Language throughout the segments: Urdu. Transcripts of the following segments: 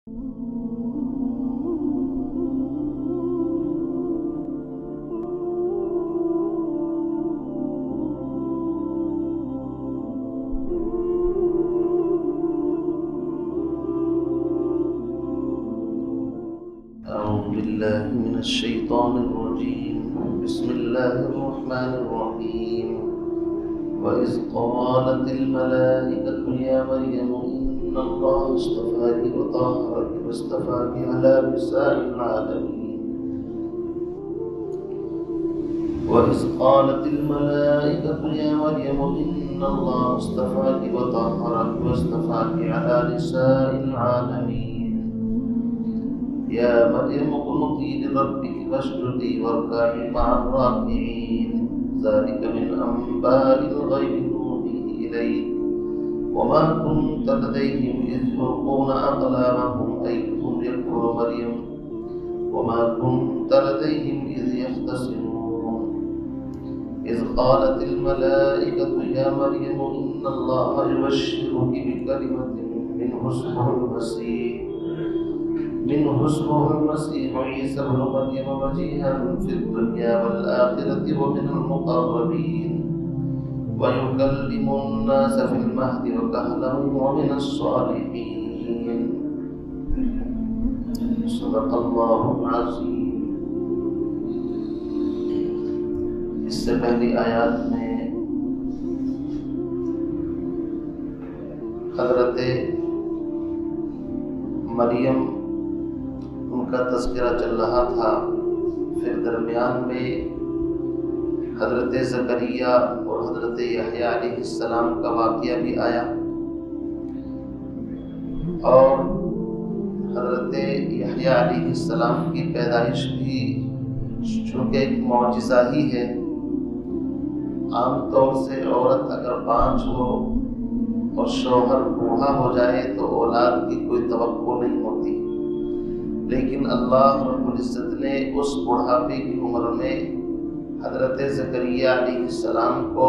أعوذ بالله من الشيطان الرجيم. بسم الله الرحمن الرحيم. وإذ قالت الملائكة يا مريم إن الله اصطفاك وطهرك واصطفاك على نساء العالمين. وإذ قالت الملائكة يا مريم إن الله اصطفاك وطهرك واصطفاك على نساء العالمين. يا مريم اقنتي لربك واسجدي واركعي مع الراكعين. ذلك من أنباء الغيب نوحيه إليك وما كنت لديهم إذ يلقون أقلامهم أيهم يكفر مريم وما كنت لديهم إذ يختصمون. إذ قالت الملائكة يا مريم إن الله يبشرك بكلمة منه اسمه المسيح عيسى ابن مريم وجيها في الدنيا والآخرة ومن المقربين ويكلم الناس في المهد وكهلا ومن الصالحين. صدق الله العظيم. اس سے پہلی آیات میں حضرت مریم ان کا تذکرہ چل رہا تھا، پھر درمیان میں حضرت زکریا اور حضرت یحییٰ علیہ السلام کا واقعہ بھی آیا، اور حضرت یحییٰ علیہ السلام کی پیدائش بھی چونکہ ایک معجزہ ہی ہے. عام طور سے عورت اگر بانجھ ہو اور شوہر بوڑھا ہو جائے تو اولاد کی کوئی توقع نہیں ہوتی، لیکن اللہ رب العزت نے اس بڑھاپے کی عمر میں حضرت زکریا علیہ السلام کو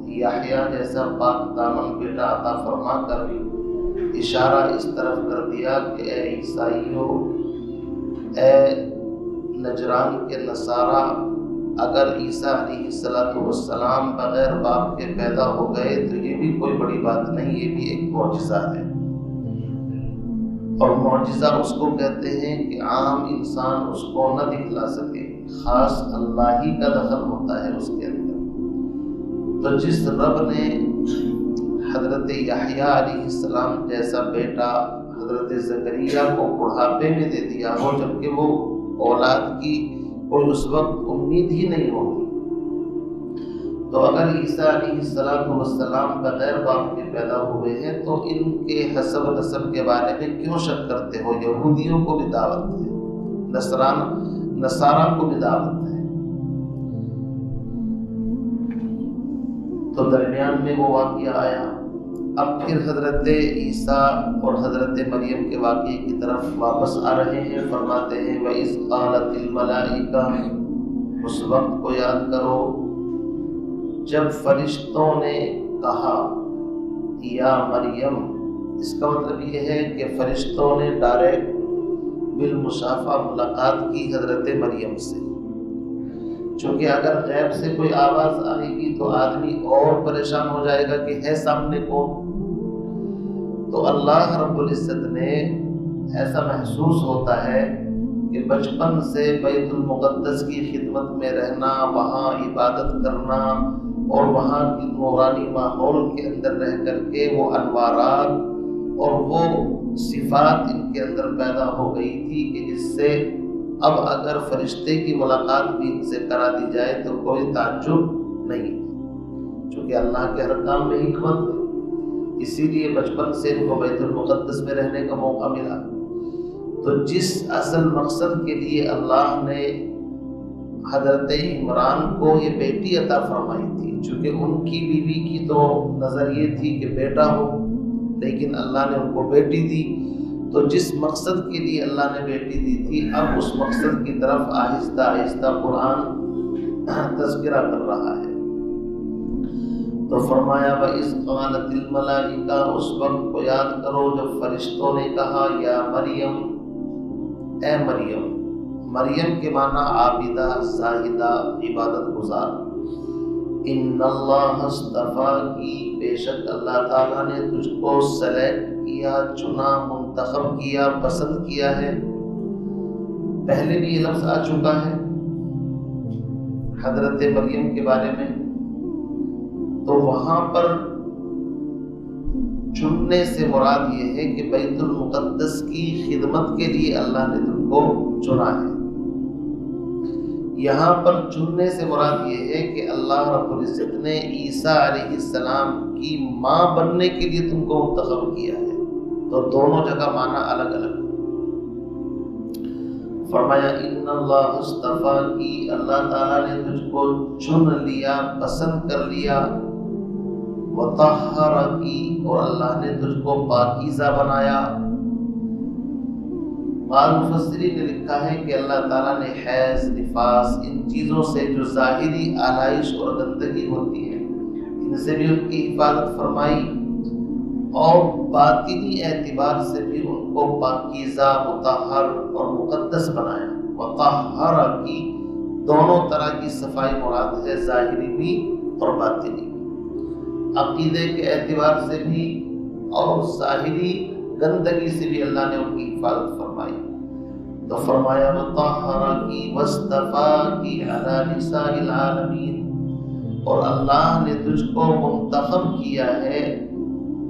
یحییٰ جیسا پاک دامن بیٹا عطا فرما کر اشارہ اس طرف کر دیا کہ اے عیسائیوں، اے نجران کے نصارہ، اگر عیسیٰ علیہ السلام بغیر باپ کے پیدا ہو گئے تو یہ بھی کوئی بڑی بات نہیں، یہ بھی ایک معجزہ ہے. اور معجزہ اس کو کہتے ہیں کہ عام انسان اس کو نہ دکھلا سکے، خاص اللہ ہی کا دخل ہوتا ہے اس کے اندر. تو جس رب نے حضرت یحییٰ علیہ السلام جیسا بیٹا حضرت زکریا کو بڑھاپے میں دے دیا ہو، جبکہ وہ اولاد کی کوئی اس وقت امید ہی نہیں ہوتی، تو اگر عیسیٰ علیہ السلام بغیر باپ کے پیدا ہوئے ہیں تو ان کے حسب نسب کے بارے میں کیوں شک کرتے ہو؟ یہودیوں کو بھی دعوت ہے، نصارہ کو بھی دعوت ہے. تو درمیان میں وہ واقعہ آیا. اب پھر حضرت عیسیٰ اور حضرت مریم کے واقعے کی طرف واپس آ رہے ہیں. فرماتے ہیں وَإِذْ قَالَتِ الْمَلَائِكَةُ، اس وقت کو یاد کرو جب فرشتوں نے کہا یا مریم. اس کا مطلب یہ ہے کہ فرشتوں نے ڈائریکٹ بالمشافہ ملاقات کی حضرت مریم سے، چونکہ اگر غیب سے کوئی آواز آئے گی تو آدمی اور پریشان ہو جائے گا کہ ہے سامنے کون. تو اللہ رب العزت نے ایسا محسوس ہوتا ہے کہ بچپن سے بیت المقدس کی خدمت میں رہنا، وہاں عبادت کرنا اور وہاں کی نورانی ماحول کے اندر رہ کر کے وہ انوارات اور وہ صفات ان کے اندر پیدا ہو گئی تھی کہ جس سے اب اگر فرشتے کی ملاقات بھی ان سے کرا دی جائے تو کوئی تعجب نہیں، چونکہ اللہ کے ہر کام میں حکمت ہے. اسی لیے بچپن سے ان کو بیت المقدس میں رہنے کا موقع ملا. تو جس اصل مقصد کے لیے اللہ نے حضرت عمران کو یہ بیٹی عطا فرمائی تھی، چونکہ ان کی بیوی کی تو نظر یہ تھی کہ بیٹا ہو، لیکن اللہ نے ان کو بیٹی دی. تو جس مقصد کے لیے اللہ نے بیٹی دی تھی، اب اس مقصد کی طرف آہستہ آہستہ قرآن تذکرہ کر رہا ہے. تو فرمایا وَإِذْ قَالَتِ الْمَلَائِكَةُ، اس وقت کو یاد کرو جب فرشتوں نے کہا یا مریم، اے مریم۔ مریم کے معنی عابدہ، زاہدہ، عبادت گزار۔ ان اللہ اصطفاکی، بے شک اللہ تعالیٰ نے تجھ کو سلیکٹ کیا، چنا، منتخب کیا، پسند کیا ہے۔ پہلے بھی یہ لفظ آ چکا ہے حضرت مریم کے بارے میں، تو وہاں پر چننے سے مراد یہ ہے کہ بیت المقدس کی خدمت کے لیے اللہ نے تم کو چنا ہے۔ یہاں پر چننے سے مراد یہ ہے کہ اللہ رب العزت نے عیسیٰ علیہ السلام کی ماں بننے کے لیے تم کو منتخب کیا ہے، تو دونوں جگہ معنی الگ الگ۔ فرمایا ان اللہ اصطفاکی، اللہ تعالیٰ نے تجھ کو چن لیا، پسند کر لیا، وطہرکی، اور اللہ نے تجھ کو پاکیزہ بنایا۔ بعض مفسرین نے لکھا ہے کہ اللہ تعالیٰ نے حیض، نفاس، ان چیزوں سے جو ظاہری آلائش اور گندگی ہوتی ہے ان سے بھی ان کی حفاظت فرمائی، اور باطنی اعتبار سے بھی ان کو پاکیزہ، مطہر اور مقدس بنایا۔ وطہرکی، دونوں طرح کی صفائی مراد ہے، ظاہری بھی اور باطنی بھی، عقیدے کے اعتبار سے بھی اور ظاہری گندگی سے بھی اللہ نے ان کی حفاظت فرمائی۔ تو فرمایا وطہرکی واصطفاکی علی نساء العالمین، اور اللہ نے تجھ کو منتخب کیا ہے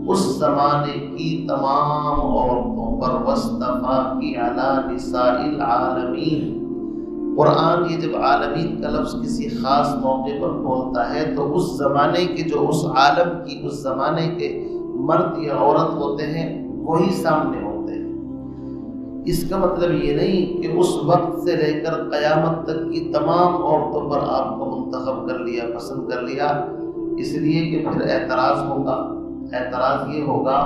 اس زمانے کی تمام عورتوں پر، واصطفاکی علی نساء العالمین۔ قرآن یہ جب عالمین کا لفظ کسی خاص موقع پر بولتا ہے تو اس زمانے کے جو اس عالم کی اس زمانے کے مرد یا عورت ہوتے ہیں وہی سامنے ہوتے ہیں۔ اس کا مطلب یہ نہیں کہ اس وقت سے لے کر قیامت تک کی تمام عورتوں پر آپ کو منتخب کر لیا، پسند کر لیا، اس لیے کہ پھر اعتراض ہوگا۔ اعتراض یہ ہوگا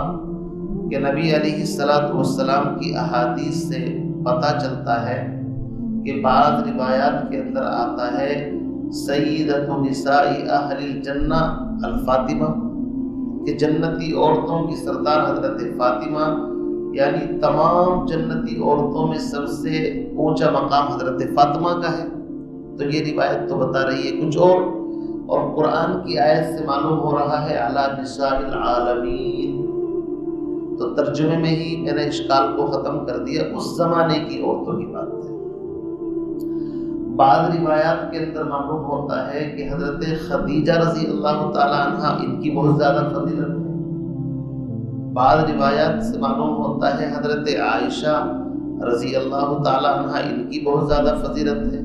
کہ نبی علیہ السلام کی احادیث سے پتہ چلتا ہے کہ بعض روایات کے اندر آتا ہے سیدۃ نساء اہل الجنہ الفاطمہ، کہ جنتی عورتوں کی سردار حضرت فاطمہ، یعنی تمام جنتی عورتوں میں سب سے اونچا مقام حضرت فاطمہ کا ہے۔ تو یہ روایت تو بتا رہی ہے کچھ اور قرآن کی آیت سے معلوم ہو رہا ہے علی نساء العالمین۔ تو ترجمے میں ہی میں نے اشکال کو ختم کر دیا، اس زمانے کی عورتوں کی بات ہے۔ بعض روایات کے اندر معلوم ہوتا ہے کہ حضرت خدیجہ رضی اللہ تعالی عنہ ان کی بہت زیادہ فضیلت ہے۔ بعض روایات سے معلوم ہوتا ہے حضرت عائشہ رضی اللہ تعالی عنہ ان کی بہت زیادہ فضیلت ہے۔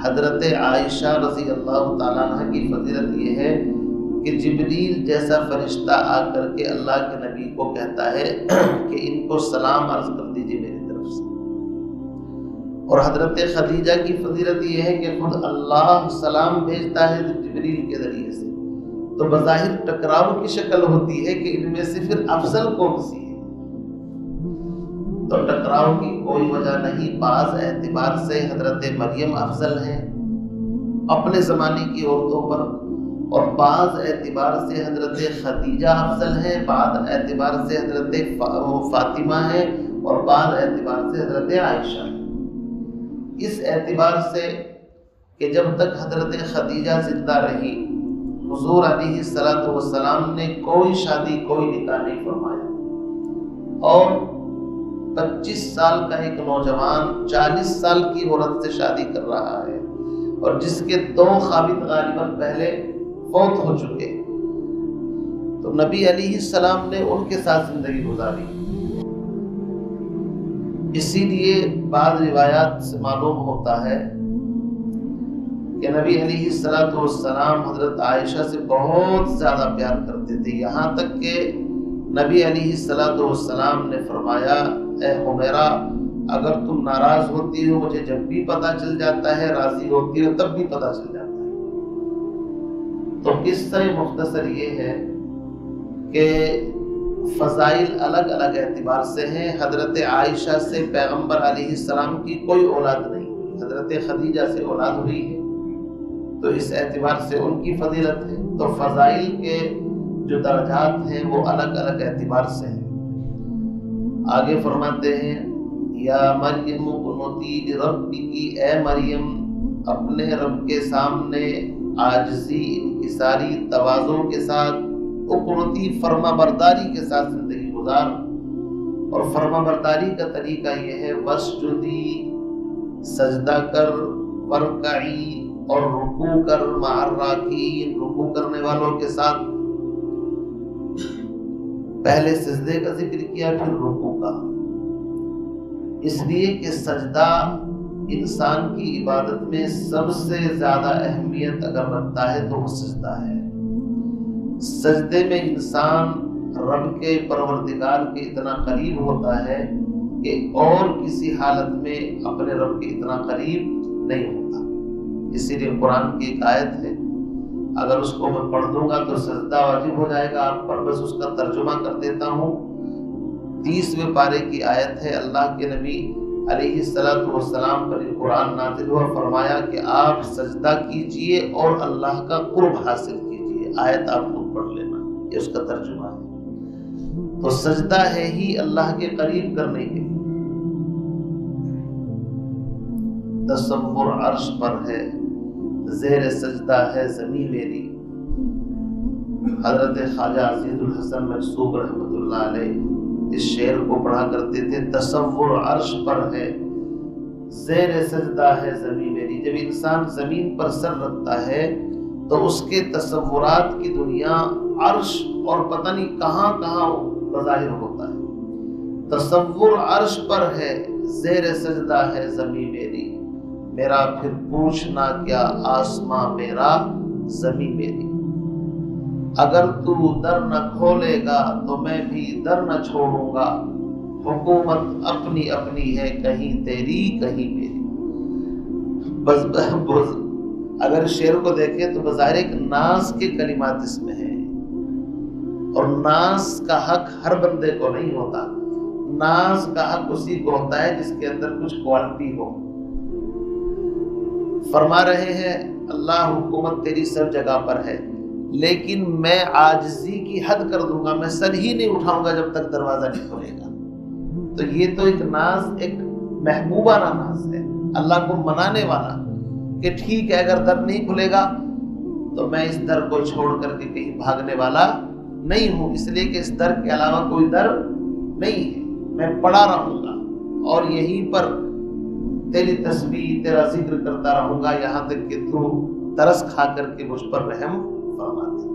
حضرت عائشہ رضی اللہ تعالی عنہ کی فضیلت یہ ہے کہ جبریل جیسا فرشتہ آ کر کے اللہ کے نبی کو کہتا ہے کہ ان کو سلام عرض کر دیجیے میری طرف سے۔ اور حضرت خدیجہ کی فضیلت یہ ہے کہ خود اللہ سلام بھیجتا ہے جبریل کے ذریعے سے، تو بظاہر ٹکراؤ کی شکل ہوتی ہے کہ ان میں سے پھر افضل کون سی ہے؟ تو ٹکراؤ کی کوئی وجہ نہیں، بعض اعتبار سے حضرت مریم افضل ہیں اپنے زمانے کی عورتوں پر، اور بعض اعتبار سے حضرت خدیجہ افضل ہیں، بعض اعتبار سے حضرت فاطمہ ہیں، اور بعض اعتبار سے حضرت عائشہ ہیں۔ اس اعتبار سے کہ جب تک حضرت خدیجہ زندہ رہی حضور علیہ السلام نے کوئی شادی، کوئی نکاح نہیں فرمایا، اور 25 سال کا ایک نوجوان 40 سال کی عورت سے شادی کر رہا ہے، اور جس کے 2 خاوند غالباً پہلے فوت ہو چکے، تو نبی علیہ السلام نے ان کے ساتھ زندگی گزاری۔ اسی لیے بعض روایات سے معلوم ہوتا ہے کہ نبی علیہ السلام حضرت عائشہ سے بہت زیادہ پیار کرتے تھے، یہاں تک کہ نبی علیہ السلام نے فرمایا اے حمیرہ، اگر تم ناراض ہوتی ہو مجھے جب بھی پتہ چل جاتا ہے، راضی ہوتی ہو تب بھی پتہ چل جاتا ہے۔ تو قصہ مختصر یہ ہے کہ فضائل الگ الگ اعتبار سے ہیں۔ حضرت عائشہ سے پیغمبر علیہ السلام کی کوئی اولاد نہیں، حضرت خدیجہ سے اولاد ہوئی ہے، تو اس اعتبار سے ان کی فضیلت ہے۔ تو فضائل کے جو درجات ہیں وہ الگ الگ اعتبار سے ہیں۔ آگے فرماتے ہیں یا مریم قنوتی لربکی، اے مریم اپنے رب کے سامنے عاجزی، انکساری، تواضع کے ساتھ، قنوتی فرما برداری کے ساتھ زندگی گزار۔ اور فرما برداری کا طریقہ یہ ہے وسجدی، سجدہ کر، ورکعی، اور رکوع کر، مع الراکعین، رکوع کرنے والوں کے ساتھ۔ پہلے سجدے کا ذکر کیا پھر رکوع کا، اس لیے کہ سجدہ انسان کی عبادت میں سب سے زیادہ اہمیت اگر رکھتا ہے تو وہ سجدہ ہے۔ سجدے میں انسان رب کے پروردگار کے اتنا قریب ہوتا ہے کہ اور کسی حالت میں اپنے رب کے اتنا قریب نہیں ہوتا۔ اسی لیے قرآن کی ایک آیت ہے، اگر اس کو میں پڑھ دوں گا تو سجدہ واجب ہو جائے گا آپ پر، بس اس کا ترجمہ کر دیتا ہوں۔ 30ویں پارے کی آیت ہے، اللہ کے نبی علیہ السلام پر یہ قرآن نازل ہوا، فرمایا کہ آپ سجدہ کیجئے اور اللہ کا قرب حاصل کیجئے۔ آیت آپ خود پڑھ لینا، یہ اس کا ترجمہ ہے۔ تو سجدہ ہے ہی اللہ کے قریب کرنے کے لیے۔ تصور عرش پر ہے، زیر سجدہ ہے زمین میری۔ حضرت خواجہ عزیز الحسن مجذوب رحمۃ اللہ علیہ اس شعر کو پڑھا کرتے تھے، تصور عرش پر ہے، زیر سجدہ ہے زمین میری۔ جب انسان زمین پر سر رکھتا ہے تو اس کے تصورات کی دنیا عرش اور پتہ نہیں کہاں کہاں بظاہر ہوتا ہے۔ تصور عرش پر ہے، زیر سجدہ ہے زمین میری، میرا پھر پوچھنا کیا آسماں میرا، زمین میری۔ اگر تو در نہ کھولے گا تو میں بھی در نہ چھوڑوں گا، حکومت اپنی اپنی ہے، کہیں تیری کہیں میری۔ بس اگر شعر کو دیکھیں تو بظاہر ایک ناز کے کلمات اس میں ہیں، اور ناز کا حق ہر بندے کو نہیں ہوتا۔ ناز کا حق اسی کو ہوتا ہے جس کے اندر کچھ کوالٹی ہو۔ فرما رہے ہیں اللہ حکومت تیری سب جگہ پر ہے، لیکن میں عاجزی کی حد کر دوں گا، میں سر ہی نہیں اٹھاؤں گا جب تک دروازہ نہیں کھلے گا۔ تو یہ تو ایک ناز، ایک محبوبانہ ناز ہے، اللہ کو منانے والا کہ ٹھیک ہے اگر در نہیں کھلے گا تو میں اس در کو چھوڑ کر کے کہیں بھاگنے والا نہیں ہوں، اس لیے کہ اس در کے علاوہ کوئی در نہیں ہے، میں پڑا رہوں گا اور یہیں پر تیری تسبیح، تیرا ذکر کرتا رہوں گا یہاں تک کہ تو ترس کھا کر کے مجھ پر رحم فرما دے۔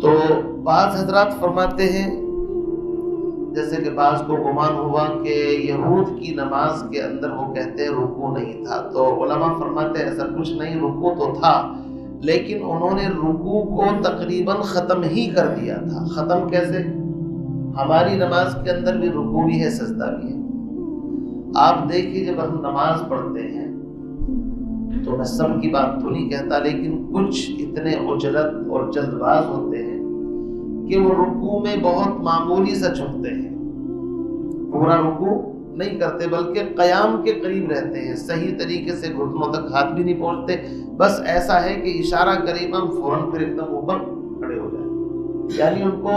تو بعض حضرات فرماتے ہیں، جیسے کہ بعض کو گمان ہوا کہ یہود کی نماز کے اندر وہ کہتے ہیں رکوع نہیں تھا، تو علماء فرماتے ہیں ایسا کچھ نہیں، رکوع تو تھا، لیکن انہوں نے رکوع کو تقریباً ختم ہی کر دیا تھا۔ ختم کیسے؟ ہماری نماز کے اندر بھی رکوع بھی ہے، سجدہ بھی ہے۔ آپ دیکھیے جب ہم نماز پڑھتے ہیں تو میں سب کی بات تو نہیں کہتا، لیکن کچھ اتنے عجلت اور جلد باز ہوتے ہیں کہ وہ رکوع میں بہت معمولی سا جھکتے ہیں، پورا رکوع نہیں کرتے بلکہ قیام کے قریب رہتے ہیں، صحیح طریقے سے گھٹنوں تک ہاتھ بھی نہیں پہنچتے، بس ایسا ہے کہ اشارہ کریم ہم فوراً پھر ایک دم اوپر کھڑے ہو جائیں۔ یعنی ان کو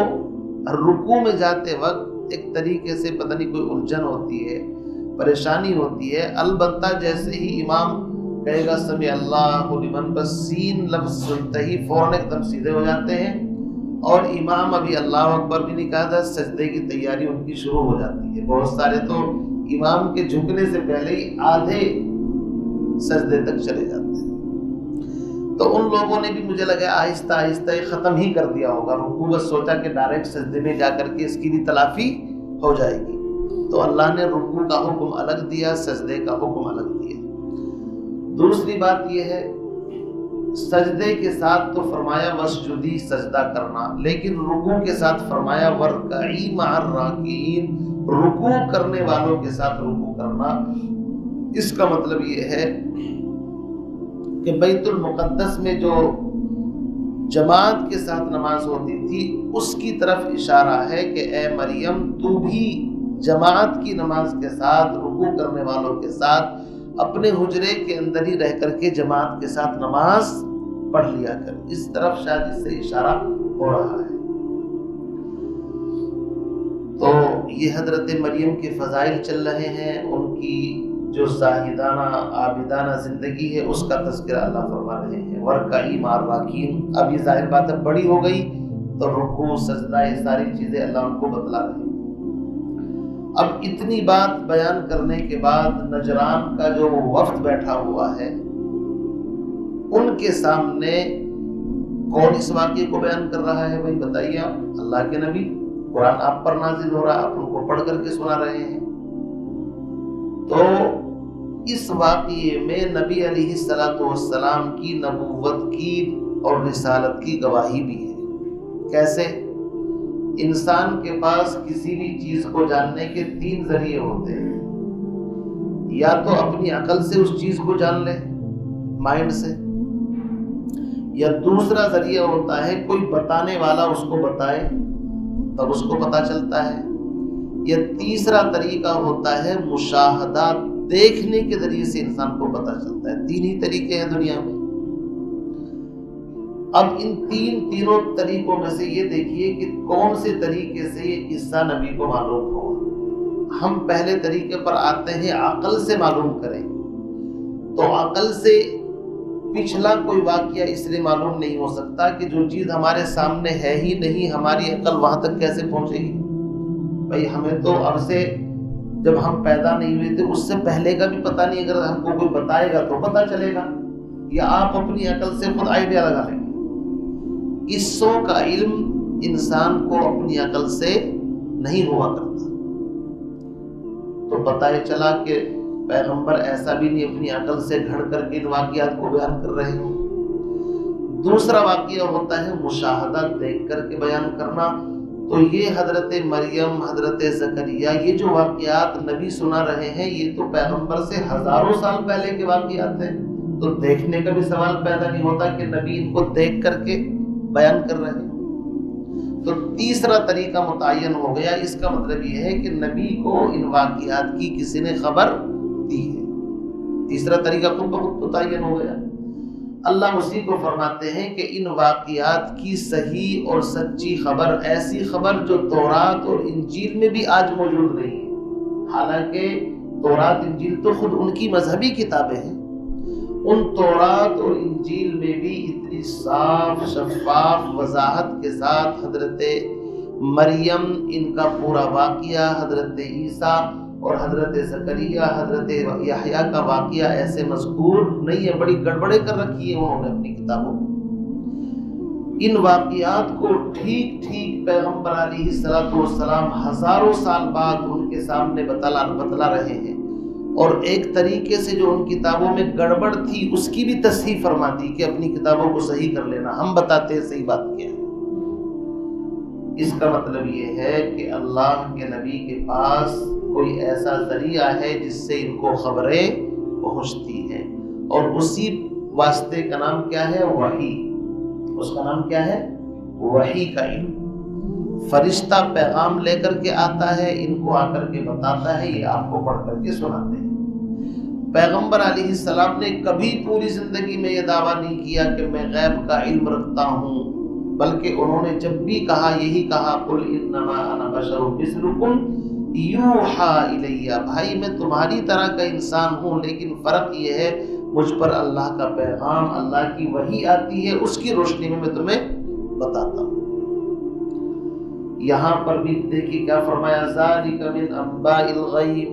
رکوع میں جاتے وقت ایک طریقے سے پتہ نہیں کوئی الجھن ہوتی ہے، پریشانی ہوتی ہے۔ البتہ جیسے ہی امام کہے گا سمع اللہ لمن، بس سین لفظ سنتے ہی فوراً ایک دم سیدھے ہو جاتے ہیں، اور امام ابھی اللہ اکبر بھی نہیں کہا تھا، سجدے کی تیاری ان کی شروع ہو جاتی ہے۔ بہت سارے تو امام کے جھکنے سے پہلے ہی آدھے سجدے تک چلے جاتے ہیں۔ تو ان لوگوں نے بھی مجھے لگا آہستہ آہستہ ختم ہی کر دیا ہوگا رکوع، بس سوچا کہ ڈائریکٹ سجدے میں جا کر کے اس کی بھی تلافی ہو جائے گی، تو اللہ نے رکوع کا حکم الگ دیا، سجدے کا حکم الگ دیا۔ دوسری بات یہ ہے، سجدے کے ساتھ تو فرمایا وسجدی، سجدہ کرنا، لیکن رکوع کے ساتھ فرمایا ورکعی مع الراکعین، رکوع کرنے والوں کے ساتھ رکوع کرنا۔ اس کا مطلب یہ ہے کہ بیت المقدس میں جو جماعت کے ساتھ نماز ہوتی تھی اس کی طرف اشارہ ہے کہ اے مریم تو بھی جماعت کی نماز کے ساتھ، رکوع کرنے والوں کے ساتھ اپنے حجرے کے اندر ہی رہ کر کے جماعت کے ساتھ نماز پڑھ لیا کر. اس طرف شاید اس سے اشارہ ہو رہا ہے. تو یہ حضرت مریم کے فضائل چل رہے ہیں، ان کی جو زاہدانہ عابدانہ زندگی ہے اس کا تذکرہ اللہ فرما رہے ہیں. وَارْكَعِي مَعَ الرَّاكِعِينَ. اب یہ ظاہر بات ہے بڑی ہو گئی تو رکوع سجدہ یہ ساری چیزیں اللہ ان کو بتلا رہے ہیں. اب اتنی بات بیان کرنے کے بعد نجران کا جو وفد بیٹھا ہوا ہے ان کے سامنے کون اس واقعے کو بیان کر رہا ہے؟ بھائی بتائیے آپ. اللہ کے نبی، قرآن آپ پر نازل ہو رہا ہے، آپ ان کو پڑھ کر کے سنا رہے ہیں. تو اس واقعے میں نبی علیہ السلام کی نبوت کی اور رسالت کی گواہی بھی ہے. کیسے؟ انسان کے پاس کسی بھی چیز کو جاننے کے 3 ذریعے ہوتے ہیں. یا تو اپنی عقل سے اس چیز کو جان لے، مائنڈ سے، یا دوسرا ذریعہ ہوتا ہے کوئی بتانے والا اس کو بتائے تب اس کو پتہ چلتا ہے، یا تیسرا طریقہ ہوتا ہے مشاہدات، دیکھنے کے ذریعے سے انسان کو پتہ چلتا ہے. 3 ہی طریقے ہیں دنیا میں. اب ان تینوں طریقوں میں سے یہ دیکھیے کہ کون سے طریقے سے یہ قصہ نبی کو معلوم ہو. ہم پہلے طریقے پر آتے ہیں، عقل سے معلوم کریں. تو عقل سے پچھلا کوئی واقعہ اس لیے معلوم نہیں ہو سکتا کہ جو چیز ہمارے سامنے ہے ہی نہیں، ہماری عقل وہاں تک کیسے پہنچے گی؟ بھائی ہمیں تو اب سے جب ہم پیدا نہیں ہوئے تھے اس سے پہلے کا بھی پتہ نہیں. اگر ہم کو کوئی بتائے گا تو پتہ چلے گا، یا آپ اپنی عقل سے خود آئیڈیا لگا لیں گے. قصوں کا علم انسان کو اپنی عقل سے نہیں ہوا کرتا. تو پتہ چلا کہ پیغمبر ایسا بھی نہیں اپنی عقل سے گھڑ کر کے ان واقعات کو بیان کر رہے ہیں. دوسرا واقعہ ہوتا ہے مشاہدہ، دیکھ کر کے بیان کرنا. تو یہ حضرت مریم، حضرت زکریا، یہ جو واقعات نبی سنا رہے ہیں یہ تو پیغمبر سے ہزاروں سال پہلے کے واقعات ہیں. تو دیکھنے کا بھی سوال پیدا نہیں ہوتا کہ نبی ان کو دیکھ کر کے بیان کر رہے ہیں. تو تیسرا طریقہ متعین ہو گیا. اس کا مطلب یہ ہے کہ نبی کو ان واقعات کی کسی نے خبر دی ہے. تیسرا طریقہ خود بخود متعین ہو گیا. اللہ اسی کو فرماتے ہیں کہ ان واقعات کی صحیح اور سچی خبر، ایسی خبر جو تورات اور انجیل میں بھی آج موجود نہیں ہے. حالانکہ تورات انجیل تو خود ان کی مذہبی کتابیں ہیں. ان تورات اور انجیل میں بھی اتنی صاف شفاف وضاحت کے ساتھ حضرت مریم، ان کا پورا واقعہ، حضرت عیسیٰ اور حضرت زکریا، حضرت یحییٰ کا واقعہ ایسے مذکور نہیں ہے. بڑی گڑبڑیں کر رکھی ہے انہوں نے اپنی کتابوں میں. ان واقعات کو ٹھیک ٹھیک پیغمبر علیہ السلام ہزاروں سال بعد ان کے سامنے بتلا رہے ہیں. اور ایک طریقے سے جو ان کتابوں میں گڑبڑ تھی اس کی بھی تصحیح فرما دی کہ اپنی کتابوں کو صحیح کر لینا، ہم بتاتے ہیں صحیح بات کیا ہے. اس کا مطلب یہ ہے کہ اللہ کے نبی کے پاس کوئی ایسا ذریعہ ہے جس سے ان کو خبریں پہنچتی ہیں. اور اسی واسطے کا نام کیا ہے؟ وحی. اس کا نام کیا ہے؟ وحی کا علم. فرشتہ پیغام لے کر کے آتا ہے، ان کو آ کر کے بتاتا ہے، یہ آپ کو پڑھ کر کے سناتے ہیں. پیغمبر علیہ السلام نے کبھی پوری زندگی میں یہ دعویٰ نہیں کیا کہ میں غیب کا علم رکھتا ہوں، بلکہ انہوں نے جب بھی کہا یہی کہا قل انما انا بشر مثلکم یوحا الی. بھائی میں تمہاری طرح کا انسان ہوں، لیکن فرق یہ ہے مجھ پر اللہ کا پیغام، اللہ کی وحی آتی ہے، اس کی روشنی میں تمہیں بتاتا ہوں. یہاں پر بھی دیکھیے کیا فرمایا، ذالک من انباء الغیب.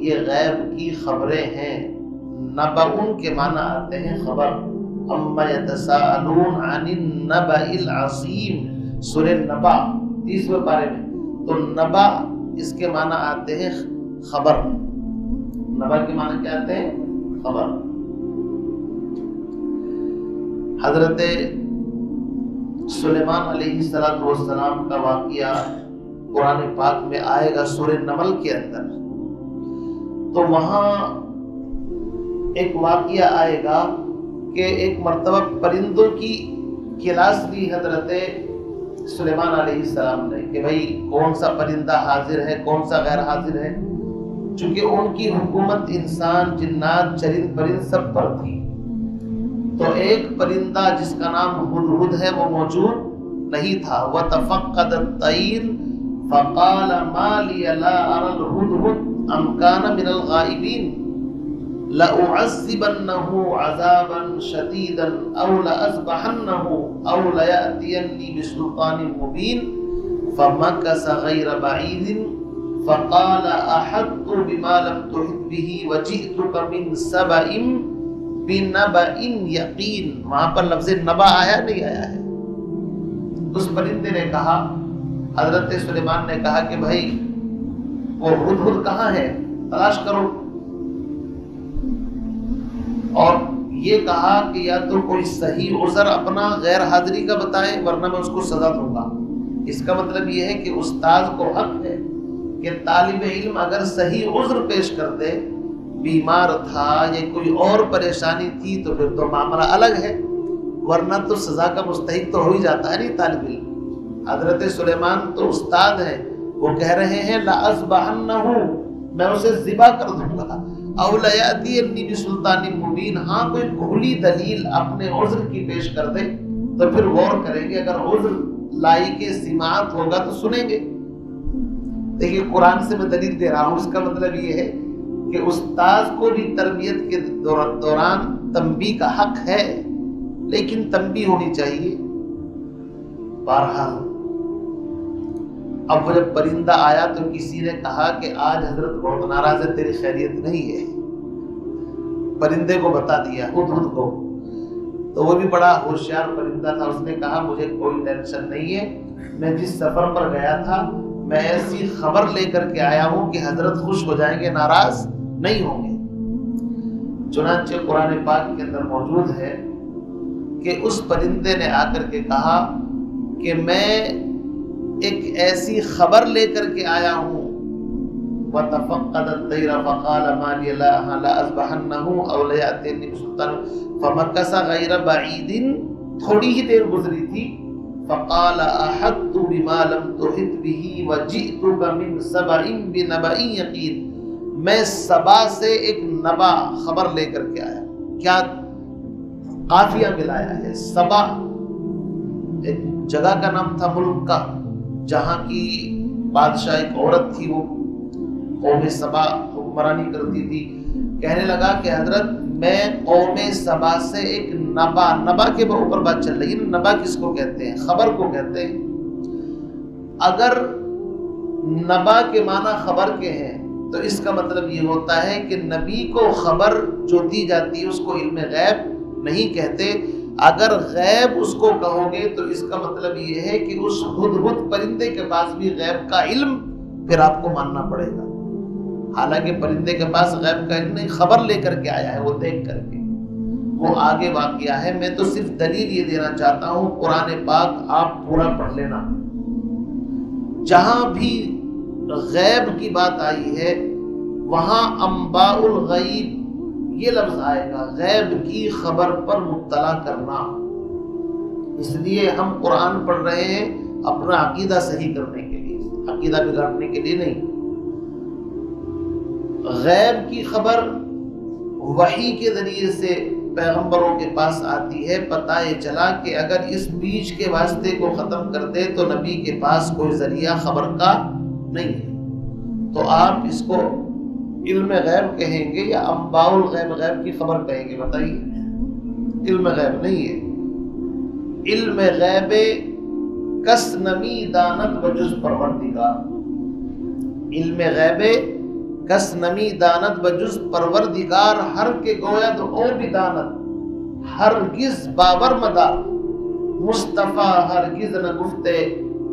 یہ غیب کی خبریں ہیں. نبأ کے معنی آتے ہیں خبر. اما یتساءلون عن النبأ العظیم، سورہ نبا 30ویں پارے میں. تو نبا اس کے معنی آتے ہیں خبر. نبا کے معنی کیا آتے ہیں؟ خبر. حضرت سلیمان علیہ السلام کا واقعہ قرآن پاک میں آئے گا سورہ نمل کے اندر. تو وہاں ایک واقعہ آئے گا کہ ایک مرتبہ پرندوں کی کلاس لی حضرت سلیمان علیہ السلام نے کہ بھائی کون سا پرندہ حاضر ہے، کون سا غیر حاضر ہے. چونکہ ان کی حکومت انسان، جنات، چرند پرند سب پر تھی، تو ایک پرندہ جس کا نام ہدہد ہے وہ موجود نہیں تھا۔ وَتَفَقَّدَ الطَّيْرَ فَقَالَ مَا لِيَ لَا أَرَى الْهُدْهُدَ أَمْ كَانَ مِنَ الْغَائِبِينَ لَأُعَذِّبَنَّهُ عَذَابًا شَدِيدًا أَوْ لَأَذْبَحَنَّهُ أَوْ لَيَأْتِيَنِّي بِسُلْطَانٍ مُّبِينٍ فَمَكَثَ غَيْرَ بَعِيدٍ فَقَالَ أَحَطتُ بِمَا لَمْ تُحِطْ بِهِ وَجِئْتُكَ مِنْ سَبَإٍ بِنَبَإٍ يَقِينٍ۔ وہاں پر لفظ نبا آیا نہیں آیا ہے۔ اس پرندے نے کہا، حضرت سلیمان نے کہا کہ بھائی وہ ہدہد کہاں ہے، تلاش کرو، اور یہ کہا کہ یا تو کوئی صحیح عذر اپنا غیر حاضری کا بتائے ورنہ میں اس کو سزا دوں گا۔ اس کا مطلب یہ ہے کہ استاذ کو حق ہے کہ طالب علم اگر صحیح عذر پیش کر دے، بیمار تھا یا کوئی اور پریشانی تھی تو پھر تو معاملہ الگ ہے، ورنہ تو سزا کا مستحق تو ہو ہی جاتا ہے نہیں طالب علم۔ حضرت سلیمان تو استاد ہیں، وہ کہہ رہے ہیں لَأَذْبَحَنَّهُ، میں اسے ذبح کر دوں گا، أَوْ لَيَأْتِيَنِّي بِسُلْطَانٍ مُّبِينٍ، ہاں کوئی کھلی دلیل اپنے عذر کی پیش کر دے تو پھر غور کریں گے، اگر عذر لائق سماعت ہوگا تو سنیں گے۔ دیکھیے قرآن سے میں دلیل دے رہا ہوں، اس کا مطلب یہ ہے کہ استاذ کو بھی تربیت کے دوران تنبیہ کا حق ہے، لیکن تنبیہ ہونی چاہیے۔ بہرحال اب وہ جب پرندہ آیا تو کسی نے کہا کہ آج حضرت بہت ناراض ہے، تیری خیریت نہیں ہے۔ پرندے کو بتا دیا، ہدہد کو، تو وہ بھی بڑا ہوشیار پرندہ تھا، اس نے کہا مجھے کوئی ٹینشن نہیں ہے، میں جس سفر پر گیا تھا میں ایسی خبر لے کر کے آیا ہوں کہ حضرت خوش ہو جائیں گے، ناراض نہیں ہوں گے۔ چنانچہ قرآن پاک کے اندر موجود ہے کہ اس پرندے نے آ کر کے کہا کہ میں ایک ایسی خبر لے کر کے آیا ہوں، وَتَفَقَّدَ الطَّيْرَ فَقَالَ مَا لِيَ لَا أَذْبَحَنَّهُ أَوْ لَيَأْتِيَنِّي بِسُلْطَانٍ فَمَكَثَ غَيْرَ بَعِيدٍ، تھوڑی ہی دیر گزری تھی، فَقَالَ أَحَطتُ بِمَا لَمْ تُحِطْ بِهِ وَجِئْتُكَ مِنْ سَبَإٍ بِنَبَإٍ يَقِينٍ، میں سبا سے ایک نبا خبر لے کر کے آیا۔ کیا قافیہ ملایا ہے، سبا ایک جگہ کا نام تھا ملک کا، جہاں کی بادشاہ ایک عورت تھی، وہ قوم سبا حکمرانی کرتی تھی۔ کہنے لگا کہ حضرت میں قوم سبا سے ایک نبا کے اوپر بات چل رہی ہے، نبا کس کو کہتے ہیں، خبر کو کہتے ہیں۔ اگر نبا کے معنی خبر کے ہیں تو اس کا مطلب یہ ہوتا ہے کہ نبی کو خبر جو دی جاتی ہے اس کو علم غیب نہیں کہتے۔ اگر غیب اس کو کہو گے تو اس کا مطلب یہ ہے کہ اس ہدہد پرندے کے پاس بھی غیب کا علم پھر آپ کو ماننا پڑے گا، حالانکہ پرندے کے پاس غیب کا علم نہیں، خبر لے کر کے آیا ہے وہ دیکھ کر کے، وہ آگے واقعہ ہے۔ میں تو صرف دلیل یہ دینا چاہتا ہوں، قرآن پاک آپ پورا پڑھ لینا، جہاں بھی غیب کی بات آئی ہے وہاں انباء الغیب یہ لفظ آئے گا، غیب کی خبر پر مطلع کرنا۔ اس لیے ہم قرآن پڑھ رہے ہیں اپنا عقیدہ صحیح کرنے کے لیے، عقیدہ بگاڑنے کے لیے نہیں۔ غیب کی خبر وحی کے ذریعے سے پیغمبروں کے پاس آتی ہے، پتہ یہ چلا کہ اگر اس بیچ کے واسطے کو ختم کر دے تو نبی کے پاس کوئی ذریعہ خبر کا نہیں ہے، تو آپ اس کو علم غیب کہیں گے یا انباء الغیب، غیب کی خبر کہیں گے؟ بتائیے، علم غیب نہیں ہے۔ علم غیب کس نمی دانت و جز پروردگار، علم غیب کس نمی دانت و جز پروردگار، ہر کے گویا تو او بھی دانت ہرگز باور مدار، مصطفیٰ ہرگز نہ گفتے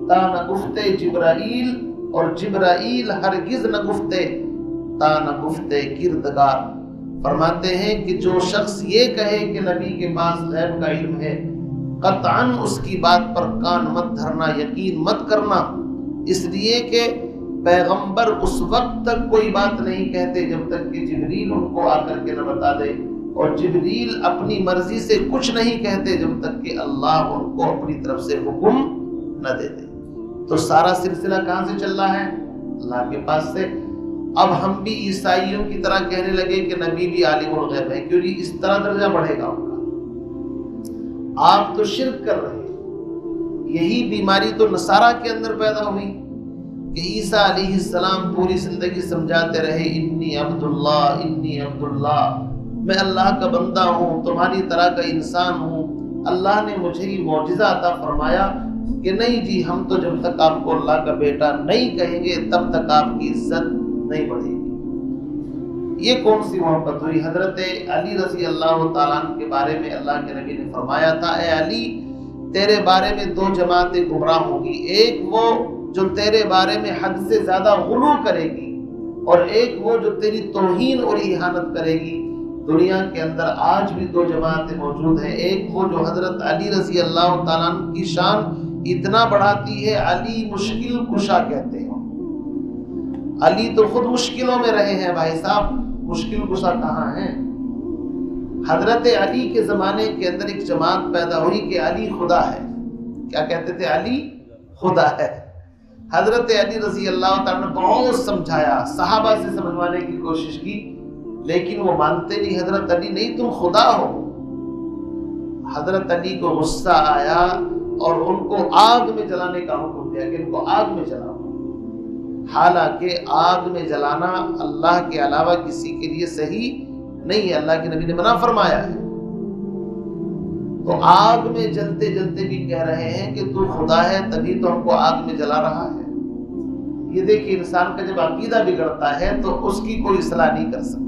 تا نہ گفتے جبرائیل، اور جبرائیل ہرگز نہ گفتے تا نہ گفتے کردگار۔ فرماتے ہیں کہ جو شخص یہ کہے کہ نبی کے پاس غیب کا علم ہے، قطعاً اس کی بات پر کان مت دھرنا، یقین مت کرنا، اس لیے کہ پیغمبر اس وقت تک کوئی بات نہیں کہتے جب تک کہ جبریل ان کو آ کر کے نہ بتا دے، اور جبریل اپنی مرضی سے کچھ نہیں کہتے جب تک کہ اللہ ان کو اپنی طرف سے حکم نہ دے دے۔ تو سارا سلسلہ کہاں سے چل رہا ہے؟ اللہ کے پاس سے۔ اب ہم بھی عیسائیوں کی طرح کہنے لگے کہ نبی بھی عالم الغیب ہے، کیوں نہیں؟ اس طرح درجہ بڑھے گا ان کا۔ آپ تو شرک کر رہے ہیں۔ یہی بیماری تو نصارہ کے اندر پیدا ہوئی کہ عیسیٰ علیہ السلام پوری زندگی سمجھاتے رہے انی عبداللہ انی عبداللہ، میں اللہ کا بندہ ہوں، تمہاری طرح کا انسان ہوں، اللہ نے مجھے یہ معجزہ عطا فرمایا کہ نہیں جی، ہم تو جب تک آپ کو اللہ کا بیٹا نہیں کہیں گے تب تک آپ کی عزت نہیں بڑھے گی۔ یہ کون سی محبت ہوئی؟ حضرت علی رضی اللہ تعالیٰ عنہ کے بارے میں اللہ کے نبی نے فرمایا تھا، اے علی تیرے بارے میں دو جماعتیں گمراہ ہوں گی، ایک وہ جو تیرے بارے میں حد سے زیادہ غلو کرے گی، اور ایک وہ جو تیری توہین اور اہانت کرے گی۔ دنیا کے اندر آج بھی دو جماعتیں موجود ہیں، ایک وہ جو حضرت علی رضی اللہ تعالیٰ عنہ کی شان اتنا بڑھاتی ہے، علی مشکل کشا کہتے ہیں۔ علی تو خود مشکلوں میں رہے ہیں بھائی صاحب، مشکل کشا کہاں ہیں؟ حضرت علی کے زمانے کے اندر ایک جماعت پیدا ہوئی کہ علی خدا ہے۔ کیا کہتے تھے؟ علی خدا ہے۔ حضرت علی رضی اللہ تعالیٰ نے بہت سمجھایا، صحابہ سے سمجھوانے کی کوشش کی، لیکن وہ مانتے نہیں۔ حضرت علی نہیں، تم خدا ہو۔ حضرت علی کو غصہ آیا اور ان کو آگ میں جلانے کا حکم دیا کہ ان کو آگ میں جلاؤ۔ حالانکہ آگ میں جلانا اللہ کے علاوہ کسی کے لیے صحیح نہیں ہے، اللہ کے نبی نے منع فرمایا ہے۔ تو آگ میں جلتے جلتے بھی کہہ رہے ہیں کہ تو خدا ہے، تبھی تو ہم کو آگ میں جلا رہا ہے۔ یہ دیکھیں، انسان کا جب عقیدہ بگڑتا ہے تو اس کی کوئی اصلاح نہیں کر سکتا۔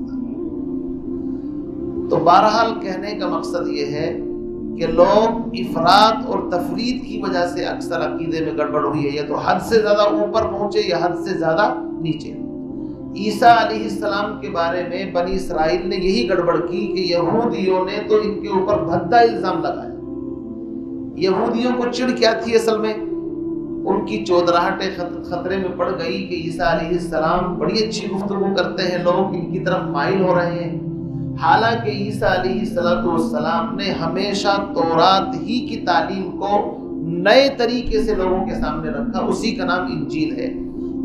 تو بہرحال کہنے کا مقصد یہ ہے کہ لوگ افراط اور تفرید کی وجہ سے اکثر عقیدے میں گڑبڑ ہوئی ہے، یا تو حد سے زیادہ اوپر پہنچے یا حد سے زیادہ نیچے۔ عیسیٰ علیہ السلام کے بارے میں بنی اسرائیل نے یہی گڑبڑ کی کہ یہودیوں نے تو ان کے اوپر بھدا الزام لگایا۔ یہودیوں کو چڑ کیا تھی اصل میں؟ ان کی چودراہٹیں خطرے میں پڑ گئی کہ عیسیٰ علیہ السلام بڑی اچھی گفتگو کرتے ہیں، لوگ ان کی طرف مائل ہو رہے ہیں۔ حالانکہ عیسیٰ علیہ السلام نے ہمیشہ تورات ہی کی تعلیم کو نئے طریقے سے لوگوں کے سامنے رکھا، اسی کا نام انجیل ہے۔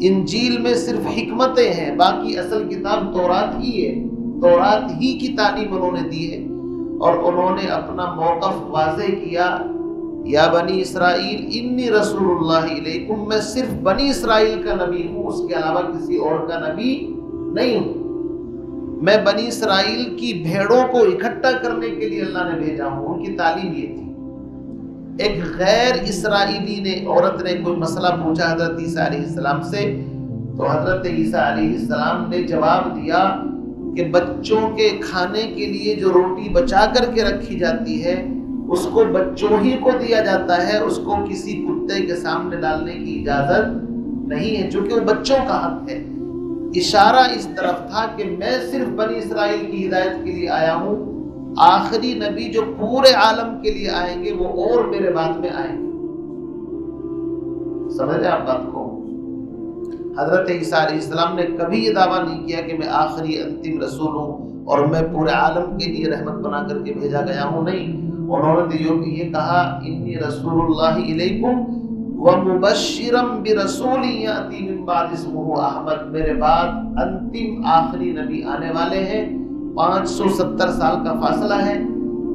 انجیل میں صرف حکمتیں ہیں، باقی اصل کتاب تورات ہی ہے، تورات ہی کی تعلیم انہوں نے دی ہے۔ اور انہوں نے اپنا موقف واضح کیا، یا بنی اسرائیل انی رسول اللہ علیکم، میں صرف بنی اسرائیل کا نبی ہوں، اس کے علاوہ کسی اور کا نبی نہیں ہوں۔ میں بنی اسرائیل کی بھیڑوں کو اکٹھا کرنے کے لیے اللہ نے بھیجا ہوں۔ ان کی تعلیم یہ تھی۔ ایک غیر اسرائیلی نے، عورت نے کوئی مسئلہ پوچھا حضرت عیسیٰ علیہ السلام سے، تو حضرت عیسیٰ علیہ السلام نے جواب دیا کہ بچوں کے کھانے کے لیے جو روٹی بچا کر کے رکھی جاتی ہے اس کو بچوں ہی کو دیا جاتا ہے، اس کو کسی کتے کے سامنے ڈالنے کی اجازت نہیں ہے، چونکہ وہ بچوں کا حق ہے۔ اشارہ اس طرف تھا کہ میں صرف بنی اسرائیل کی ہدایت کے لیے آیا ہوں، آخری نبی جو پورے عالم کے لیے آئیں گے وہ اور میرے بعد میں آئیں گے۔ سمجھے آپ بات کو؟ حضرت عیسیٰ علیہ السلام نے کبھی یہ دعویٰ نہیں کیا کہ میں آخری انتم رسول ہوں اور میں پورے عالم کے لیے رحمت بنا کر کے بھیجا گیا ہوں، نہیں۔ انہوں نے یہ کہا انی رسول اللہ علیکم ومبشرا برسول یاتی من بعد اسمہ احمد، میرے بعد انتم آخری نبی آنے والے ہیں، 570 سال کا فاصلہ ہے،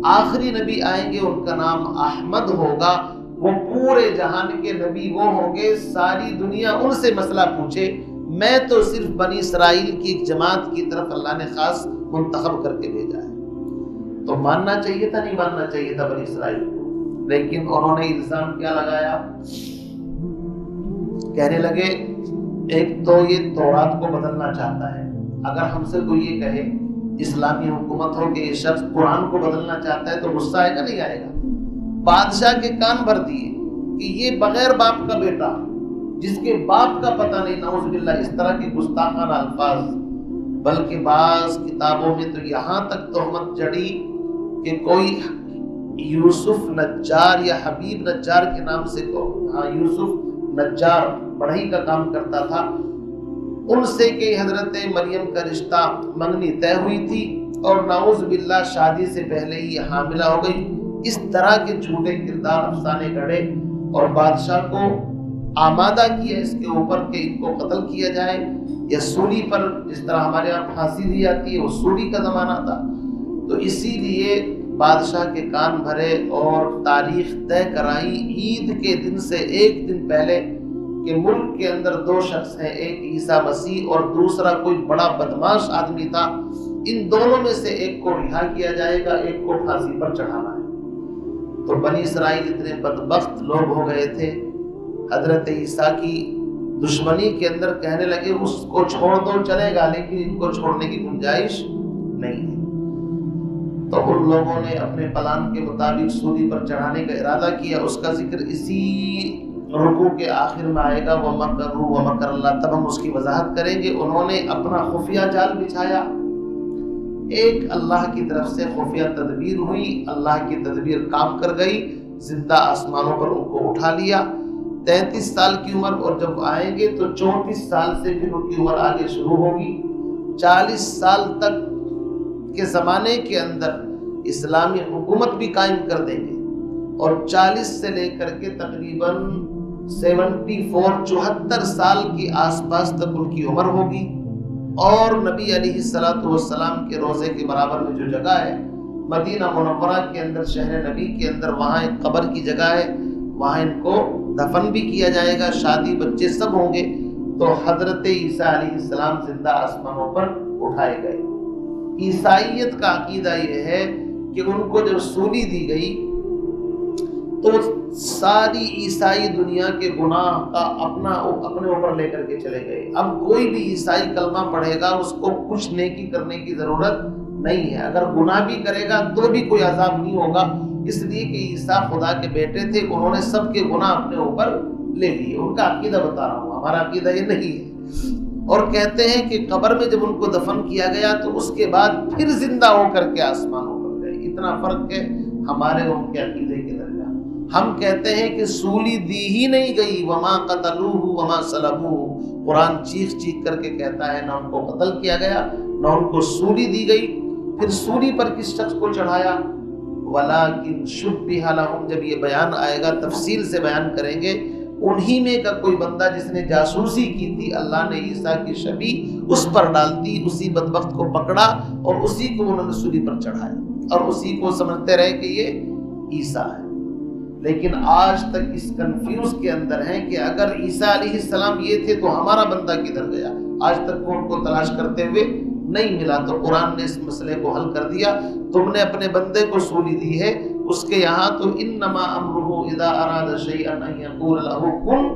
آخری نبی آئیں گے، ان کا نام احمد ہوگا، وہ پورے جہان کے نبی وہ ہوں گے، ساری دنیا ان سے مسئلہ پوچھے، میں تو صرف بنی اسرائیل کی ایک جماعت کی طرف اللہ نے خاص منتخب کر کے بھیجا ہے۔ تو ماننا چاہیے تھا، نہیں ماننا چاہیے تھا بنی اسرائیل کو؟ لیکن انہوں نے الزام کیا لگایا؟ کہنے لگے ایک تو یہ تورات کو بدلنا چاہتا ہے، اگر ہم سے کوئی یہ کہے اسلامی حکومت ہو کہ یہ شخص قرآن کو بدلنا چاہتا ہے تو غصہ آئے گا نہیں آئے گا؟ بادشاہ کے کان بھر دیے کہ یہ بغیر باپ کا بیٹا جس کے باپ کا پتہ نہیں، نعوذ باللہ، اس طرح کے گستاخانہ الفاظ۔ بلکہ بعض کتابوں میں تو یہاں تک تہمت جڑی کہ کوئی یوسف نجار یا حبیب نجار کے نام سے یوسف نجار بڑھئی کا کام کرتا تھا، ان سے کہ حضرت مریم کا رشتہ منگنی طے ہوئی تھی اور نعوذ باللہ شادی سے پہلے ہی حاملہ ہو گئی۔ اس طرح کے جھوٹے کردار افسانے گڑھے اور بادشاہ کو آمادہ کیا اس کے اوپر کہ ان کو قتل کیا جائے۔ یا سولی پر، جس طرح ہمارے یہاں پھانسی دی جاتی ہے، وہ سولی کا زمانہ تھا، تو اسی لیے بادشاہ کے کان بھرے اور تاریخ طے کرائی عید کے دن سے ایک دن پہلے کہ ملک کے اندر دو شخص ہیں، ایک عیسیٰ مسیح اور دوسرا کوئی بڑا بدماش آدمی تھا، ان دونوں میں سے ایک کو رہا کیا جائے گا، ایک کو پھانسی پر چڑھانا ہے۔ تو بنی اسرائیل اتنے بدبخت لوگ ہو گئے تھے، حضرت عیسیٰ کی دشمنی کے اندر کہنے لگے اس کو چھوڑ دو چلے گا، لیکن ان کو چھوڑنے کی گنجائش نہیں ہے۔ تو ان لوگوں نے اپنے پلان کے مطابق سولی پر چڑھانے کا ارادہ کیا، اس کا ذکر اسی رکوع کے آخر میں آئے گا، وَمَكَرُوا وَمَكَرَ اللَّهُ، تب ہم اس کی وضاحت کریں گے۔ انہوں نے اپنا خفیہ جال بچھایا، ایک اللہ کی طرف سے خفیہ تدبیر ہوئی، اللہ کی تدبیر کام کر گئی، زندہ آسمانوں پر ان کو اٹھا لیا، 33 سال کی عمر، اور جب آئیں گے تو 34 سال سے پھر ان کی عمر آگے شروع ہوگی، 40 سال تک کے زمانے کے اندر اسلامی حکومت بھی قائم کر دیں گے، اور 40 سے لے کر کے تقریباً 74 سال کے آس پاس تک ان کی عمر ہوگی، اور نبی علیہ السلام کے روضے کے برابر میں جو جگہ ہے مدینہ منورہ کے اندر، شہر نبی کے اندر، وہاں ایک قبر کی جگہ ہے، وہاں ان کو دفن بھی کیا جائے گا، شادی بچے سب ہوں گے۔ تو حضرت عیسیٰ علیہ السلام زندہ آسمانوں پر اٹھائے گئے۔ عیسائیت کا عقیدہ یہ ہے کہ ان کو جب سولی دی گئی تو ساری عیسائی دنیا کے گناہ کا اپنے اوپر لے کر کے چلے گئے۔ اب کوئی بھی عیسائی کلمہ پڑھے گا اس کو کچھ نیکی کرنے کی ضرورت نہیں ہے، اگر گناہ بھی کرے گا تو بھی کوئی عذاب نہیں ہوگا، اس لیے کہ عیسیٰ خدا کے بیٹے تھے، انہوں نے سب کے گناہ اپنے اوپر لے لیے۔ ان کا عقیدہ بتا رہا ہوں، ہمارا عقیدہ یہ نہیں ہے۔ اور کہتے ہیں کہ قبر میں جب ان کو دفن کیا گیا تو اس کے بعد پھر زندہ ہو کر کے آسمانوں پر گئے۔ اتنا فرق ہے ہمارے اور ان کے عقیدے کے درمیان۔ ہم کہتے ہیں کہ سولی دی ہی نہیں گئی، وما قتلوہ وما صلبوہ، قرآن چیخ چیخ کر کے کہتا ہے نہ ان کو قتل کیا گیا نہ ان کو سولی دی گئی۔ پھر سولی پر کس شخص کو چڑھایا؟ ولیکن شبہ لہم، جب یہ بیان آئے گا تفصیل سے بیان کریں گے، انہی میں کا کوئی بندہ جس نے جاسوسی کی تھی، اللہ نے عیسیٰ کی شبیہ اس پر ڈال دی، اسی بدبخت کو پکڑا اور اسی کو انہوں نے سولی پر چڑھایا اور اسی کو سمجھتے رہے کہ یہ عیسیٰ ہے۔ لیکن آج تک اس کنفیوز کے اندر ہیں کہ اگر عیسیٰ علیہ السلام یہ تھے تو ہمارا بندہ کدھر گیا؟ آج تک وہ ان کو تلاش کرتے ہوئے نہیں ملا۔ تو قرآن نے اس مسئلے کو حل کر دیا، تم نے اپنے بندے کو سولی دی ہے، اس کے یہاں تو انما امرہ اذا اراد شیئا ان یقول لہ کن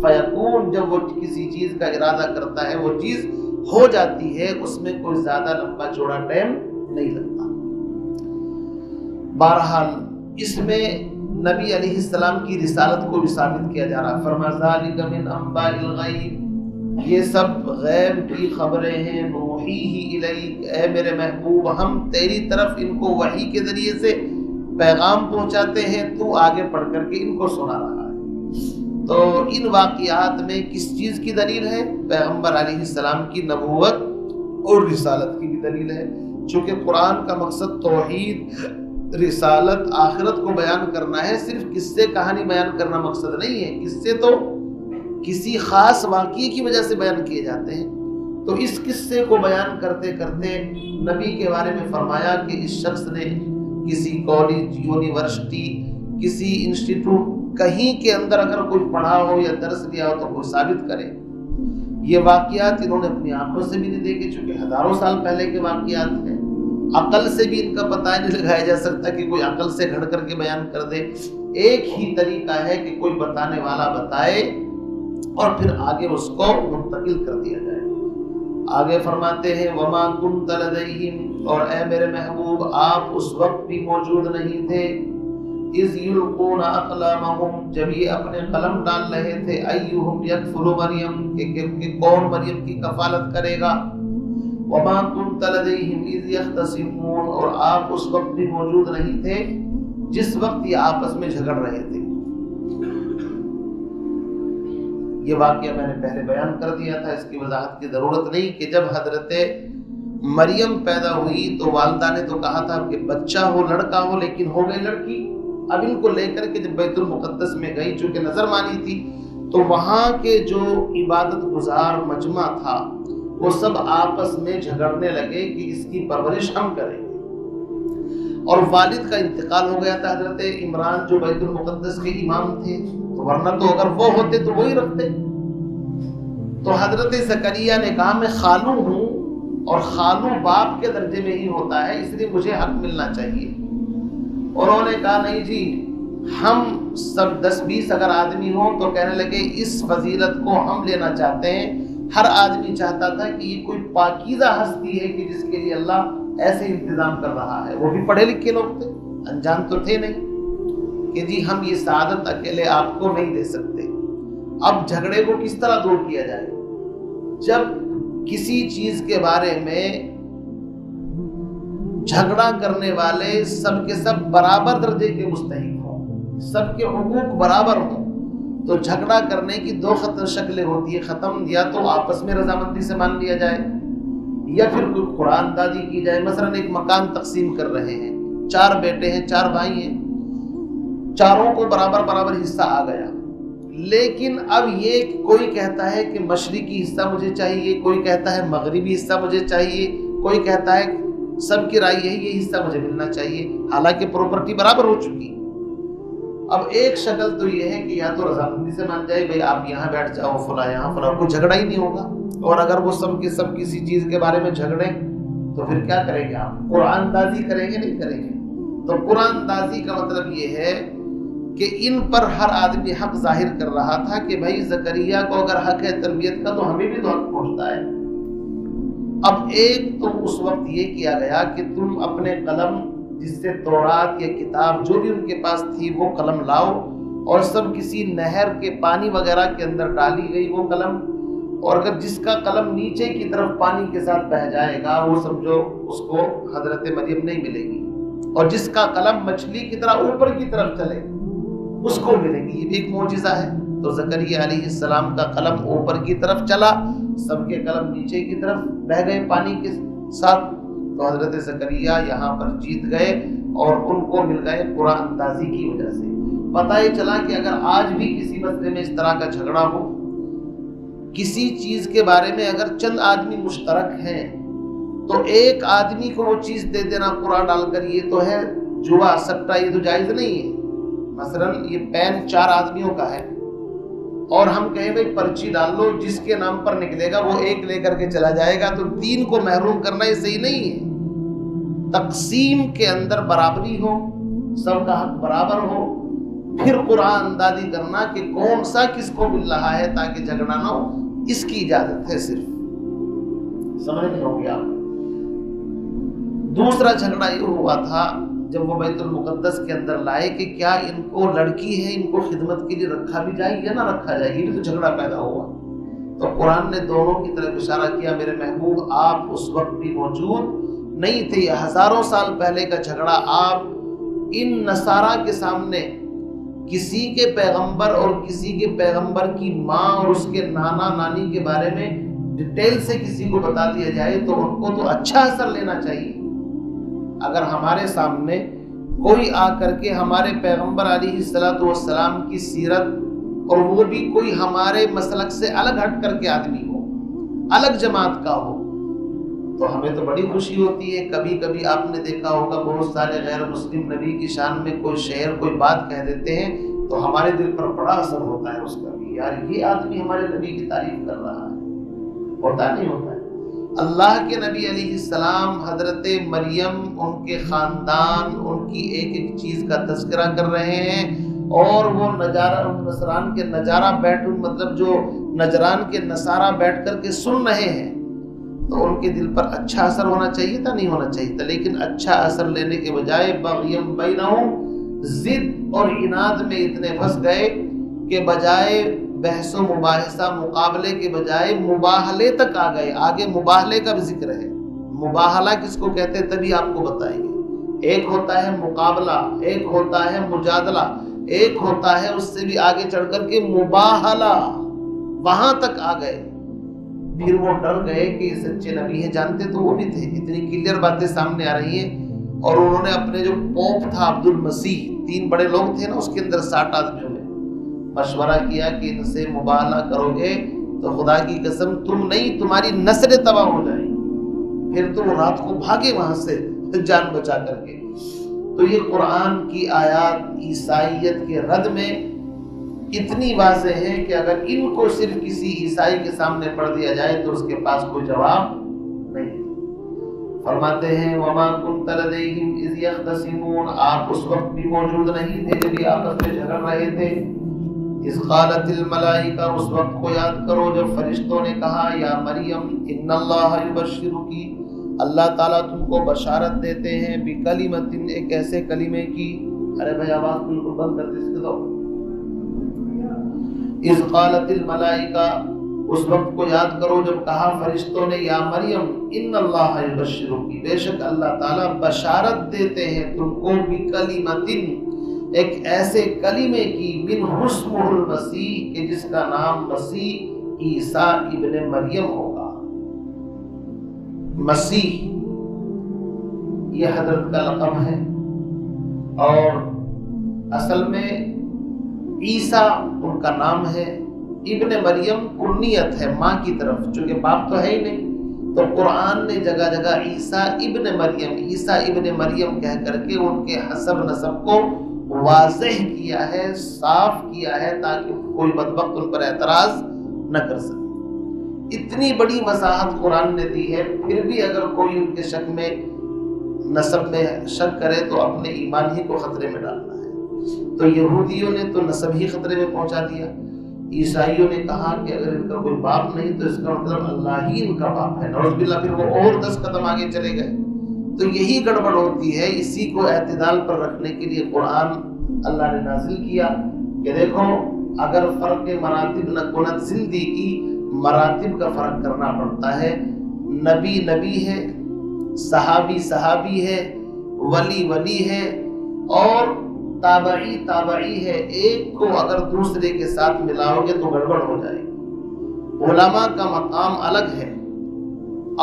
فیکون، جب وہ کسی چیز کا ارادہ کرتا ہے وہ چیز ہو جاتی ہے، اس میں کوئی زیادہ لمبا چوڑا ٹائم نہیں لگتا۔ بہرحال اس میں نبی علیہ السلام کی رسالت کو بھی ثابت کیا جا رہا۔ فرما ذالک من انباء الغیب، یہ سب غیب کی خبریں ہیں، نوحیہ الیک، اے میرے محبوب ہم تیری طرف ان کو وحی کے ذریعے سے پیغام پہنچاتے ہیں، تو آگے پڑھ کر کے ان کو سنا رہا ہے۔ تو ان واقعات میں کس چیز کی دلیل ہے؟ پیغمبر علیہ السلام کی نبوت اور رسالت کی بھی دلیل ہے، چونکہ قرآن کا مقصد توحید، رسالت، آخرت کو بیان کرنا ہے، صرف قصے کہانی بیان کرنا مقصد نہیں ہے۔ قصے تو کسی خاص واقعے کی وجہ سے بیان کیے جاتے ہیں۔ تو اس قصے کو بیان کرتے کرتے نبی کے بارے میں فرمایا کہ اس شخص نے کسی کالج، یونیورسٹی، کسی انسٹیٹیوٹ کہیں کے اندر اگر کوئی پڑھا ہو یا درس لیا ہو تو کوئی ثابت کرے۔ یہ واقعات انہوں نے اپنی آنکھوں سے بھی نہیں دیکھے، چونکہ ہزاروں سال پہلے کے واقعات ہیں، عقل سے بھی ان کا پتہ نہیں لگایا جا سکتا کہ کوئی عقل سے گھڑ کر کے بیان کر دے۔ ایک ہی طریقہ ہے کہ کوئی بتانے والا بتائے اور پھر آگے اس کو منتقل کر دیا جائے۔ آگے فرماتے ہیں وما كنت لديهم، اور اے میرے محبوب آپ اس وقت بھی موجود نہیں تھے، اذ يلقون اقلامهم، جب یہ اپنے قلم ڈال رہے تھے، ایہم یکفل مریم، کہ کون مریم کی کفالت کرے گا، وما كنت لديهم اذ يختصمون، اور آپ اس وقت بھی موجود نہیں تھے جس وقت یہ آپس میں جھگڑ رہے تھے۔ یہ واقعہ میں نے پہلے بیان کر دیا تھا، اس کی وضاحت کی ضرورت نہیں کہ جب حضرت مریم پیدا ہوئی تو والدہ نے تو کہا تھا کہ بچہ ہو لڑکا ہو، لیکن ہو گئی لڑکی۔ اب ان کو لے کر کے جب بیت المقدس میں گئی، چونکہ نظر مانی تھی، تو وہاں کے جو عبادت گزار مجمع تھا وہ سب آپس میں جھگڑنے لگے کہ اس کی پرورش ہم کریں. اور والد کا انتقال ہو گیا تھا حضرت عمران جو بیت المقدس کے امام تھے، تو ورنہ تو اگر وہ ہوتے تو وہی رکھتے. تو حضرت زکریا نے کہا میں خالو ہوں اور خالو باپ کے درجے میں ہی ہوتا ہے، اس لیے مجھے حق ملنا چاہیے. انہوں نے کہا نہیں جی، ہم سب 10-20 اگر آدمی ہوں تو کہنے لگے اس فضیلت کو ہم لینا چاہتے ہیں. ہر آدمی چاہتا تھا کہ یہ کوئی پاکیزہ ہستی ہے کہ جس کے لیے اللہ ایسے انتظام کر رہا ہے. وہ بھی پڑھے لکھے لوگ تھے، انجان تو تھے نہیں کہ جی ہم یہ سعادت اکیلے آپ کو نہیں دے سکتے. اب جھگڑے کو کس طرح دور کیا جائے؟ جب کسی چیز کے بارے میں جھگڑا کرنے والے سب کے سب برابر درجے کے مستحق ہوں، سب کے حقوق برابر ہوں، تو جھگڑا کرنے کی 2 شکلیں ہوتی ہے ختم. یا تو آپس میں رضامندی سے مان لیا جائے یا پھر کوئی قرآن دادی کی جائے. مثلا ایک مکان تقسیم کر رہے ہیں، 4 بیٹے ہیں، 4 بھائی ہیں، چاروں کو برابر برابر حصہ آ گیا. لیکن اب یہ کوئی کہتا ہے کہ مشرقی حصہ مجھے چاہیے، کوئی کہتا ہے مغربی حصہ مجھے چاہیے، کوئی کہتا ہے سب کی رائے ہے یہ حصہ مجھے ملنا چاہیے، حالانکہ پراپرٹی برابر ہو چکی. اب ایک شکل تو یہ ہے کہ یا تو رضامندی سے مان جائے، بھائی آپ یہاں بیٹھ جاؤ، فلاں یہاں، فلاں، کوئی جھگڑا ہی نہیں ہوگا. اور اگر وہ سب کے سب کسی چیز کے بارے میں جھگڑیں تو پھر کیا کریں گے آپ؟ قرآن دازی کریں گے؟ نہیں کریں گے. تو قرآن دازی کا مطلب یہ ہے کہ ان پر ہر آدمی حق ظاہر کر رہا تھا کہ بھائی زکریا کو اگر حق ہے تربیت کا تو ہمیں بھی تو حق پہنچتا ہے. اب ایک تو اس وقت یہ کیا گیا کہ تم اپنے قلم جس سے تورات یا کتاب جو بھی ان کے پاس تھی وہ قلم لاؤ، اور سب کسی نہر کے پانی وغیرہ کے اندر ڈالی گئی وہ قلم. اور اگر جس کا قلم نیچے کی طرف پانی کے ساتھ بہہ جائے گا وہ سمجھو اس کو حضرت مریم نہیں ملے گی، اور جس کا قلم مچھلی کی طرح اوپر کی طرف چلے اس کو ملے گی. یہ بھی ایک معجزہ ہے. تو زکریا علیہ السلام کا قلم اوپر کی طرف چلا، سب کے قلم نیچے کی طرف بہہ گئے پانی کے ساتھ. تو حضرت زکریا یہاں پر جیت گئے اور ان کو مل گئے قرآن اندازی کی وجہ سے. پتہ یہ چلا کہ اگر آج بھی کسی مسئلے میں اس طرح کا جھگڑا ہو، کسی چیز کے بارے میں اگر چند آدمی مشترک ہیں تو ایک آدمی کو وہ چیز دے دینا قرآن ڈال کر، یہ تو ہے جوا سٹا، یہ تو جائز نہیں ہے. مثلا یہ پین 4 آدمیوں کا ہے اور ہم کہیں بھائی پرچی ڈال لو، جس کے نام پر نکلے گا وہ 1 لے کر کے چلا جائے گا، تو 3 کو محروم کرنا یہ صحیح نہیں ہے. تقسیم کے اندر برابری ہو، سب کا حق برابر ہو، پھر قرآن اندازی کرنا کہ کون سا کس کو مل رہا ہے تاکہ جھگڑا نہ ہو، اس کی اجازت ہے. صرف سمجھ نہیں ہوگی آپ. دوسرا جھگڑا یہ ہوا تھا جب وہ بیت المقدس کے اندر لائے کہ کیا ان کو لڑکی ہے، ان کو خدمت کے لیے رکھا بھی جائے یا نہ رکھا جائے. یہ بھی تو جھگڑا پیدا ہوا. تو قرآن نے دونوں کی طرف اشارہ کیا، میرے محبوب آپ اس وقت بھی موجود نہیں تھے، یہ ہزاروں سال پہلے کا جھگڑا آپ ان نصارا کے سامنے کسی کے پیغمبر اور کسی کے پیغمبر کی ماں اور اس کے نانا نانی کے بارے میں ڈیٹیل سے کسی کو بتا دیا جائے تو ان کو تو اچھا اثر لینا چاہیے. اگر ہمارے سامنے کوئی آ کر کے ہمارے پیغمبر علیہ الصلوۃ والسلام کی سیرت، اور وہ بھی کوئی ہمارے مسلک سے الگ ہٹ کر کے آدمی ہو، الگ جماعت کا ہو، تو ہمیں تو بڑی خوشی ہوتی ہے. کبھی کبھی آپ نے دیکھا ہوگا بہت سارے غیر مسلم نبی کی شان میں کوئی شعر کوئی بات کہہ دیتے ہیں تو ہمارے دل پر بڑا اثر ہوتا ہے اس کا بھی، یار یہ آدمی ہمارے نبی کی تعریف کر رہا ہے. ہوتا نہیں ہوتا ہے. اللہ کے نبی علیہ السلام حضرت مریم، ان کے خاندان، ان کی ایک ایک چیز کا تذکرہ کر رہے ہیں، اور وہ نجران کے نجارہ بیٹھ، مطلب جو نجران کے نصارہ بیٹھ کر کے سن رہے ہیں، تو ان کے دل پر اچھا اثر ہونا چاہیے تھا، نہیں ہونا چاہیے تھا. لیکن اچھا اثر لینے کے بجائے بغیم بینہم، ضد اور عناد میں اتنے پھنس گئے کہ بجائے بحث و مباحثہ مقابلے کے بجائے مباہلے تک آ گئے. آگے مباہلے کا بھی ذکر ہے. مباہلہ کس کو کہتے ہیں تبھی آپ کو بتائیں گے. ایک ہوتا ہے مقابلہ، ایک ہوتا ہے مجادلہ، ایک ہوتا ہے اس سے بھی آگے چڑھ کر کے مباہلہ. وہاں تک آ گئے. پھر وہ ڈر گئے کہ یہ سچے نبی ہیں. جانتے تو وہ بھی تھے، اتنی کلیئر باتیں سامنے آ رہی ہیں. اور انہوں نے اپنے جو پوپ تھا عبد المسیح، 3 بڑے لوگ تھے نا اس کے اندر 60 آدمیوں میں مشورہ کیا کہ ان سے مباہلہ کرو گے تو خدا کی قسم تم نہیں تمہاری نسلیں تباہ ہو جائیں، پھر تو وہ رات کو بھاگے وہاں سے جان بچا کر کے۔ تو یہ قرآن کی آیات عیسائیت کے رد میں اتنی واضح ہے کہ اگر ان کو صرف کسی عیسائی کے سامنے پڑھ دیا جائے تو اس کے پاس کوئی جواب نہیں۔ فرماتے ہیں وَمَا كُنْتَ لَدَيْهِمْ إِذْ يَخْتَصِمُونَ، آپ اس وقت بھی موجود نہیں تھے جب یہ آپس میں جھگڑ رہے تھے۔ اِذْ قَالَتِ الْمَلَائِكَةُ، اس وقت کو یاد کرو جب فرشتوں نے کہا یا مریم إِنَّ اللَّهَ يُبَشِّرُكِ، اللہ تعالیٰ تم کو بشارت دیتے ہیں بِكَلِمَةٍ، ایک ایسے کلمے کی۔ ارے بھائی آواز بالکل بند کر دے اس کے دو۔ اذ قالت الملائکہ، اس وقت کو یاد کرو جب کہا فرشتوں نے یا مریم ان اللہ یبشرکی، بے شک اللہ تعالیٰ بشارت دیتے ہیں تم کو بکلمۃ، ایک ایسے کلمے کی، منہ اسمہ المسیح، کہ جس کا نام مسیح عیسیٰ ابن مریم ہوگا۔ مسیح یہ حضرت کا لقب ہے، اور اصل میں عیسیٰ ان کا نام ہے، ابن مریم کنیت ہے ماں کی طرف، چونکہ باپ تو ہے ہی نہیں، تو قرآن نے جگہ جگہ عیسیٰ ابن مریم، عیسیٰ ابن مریم کہہ کر کے ان کے حسب نسب کو واضح کیا ہے، صاف کیا ہے، تاکہ کوئی بدبخت ان پر اعتراض نہ کر سکے۔ اتنی بڑی وضاحت قرآن نے دی ہے، پھر بھی اگر کوئی ان کے شک میں، نسب میں شک کرے تو اپنے ایمان ہی کو خطرے میں ڈالنا ہے۔ تو یہودیوں نے تو نسب ہی خطرے میں پہنچا دیا، عیسائیوں نے کہا کہ اگر ان کا کوئی باپ نہیں تو اس کا مطلب اللہ ہی ان کا باپ ہے، نعوذ باللہ، پھر وہ اور 10 قدم آگے چلے گئے۔ تو یہی گڑبڑ ہوتی ہے، اسی کو اعتدال پر رکھنے کے لیے قرآن اللہ نے نازل کیا کہ دیکھو اگر فرق مراتب نہ کند زندگی، مراتب کا فرق کرنا پڑتا ہے، نبی نبی ہے، صحابی صحابی ہے، ولی ولی ہے، اور تابعی تابعی ہے، ایک کو اگر دوسرے کے ساتھ ملاؤ گے تو گڑبڑ ہو جائے گی۔ علماء کا مقام الگ ہے،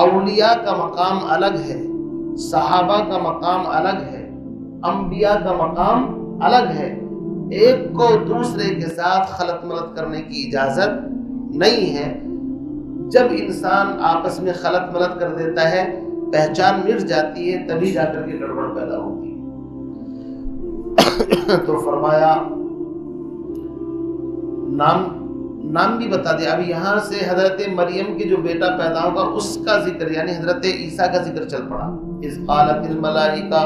اولیاء کا مقام الگ ہے، صحابہ کا مقام الگ ہے، انبیاء کا مقام الگ ہے، ایک کو دوسرے کے ساتھ خلط ملط کرنے کی اجازت نہیں ہے۔ جب انسان آپس میں خلط ملط کر دیتا ہے، پہچان مٹ جاتی ہے، تبھی جا کر کے گڑبڑ پیدا ہوتی ہے۔ تو فرمایا نام بھی بتا دیا۔ اب یہاں سے حضرت مریم کے جو بیٹا پیدا ہوگا اس کا ذکر، یعنی حضرت عیسیٰ کا ذکر چل پڑا۔ اذ قالت الملائکہ،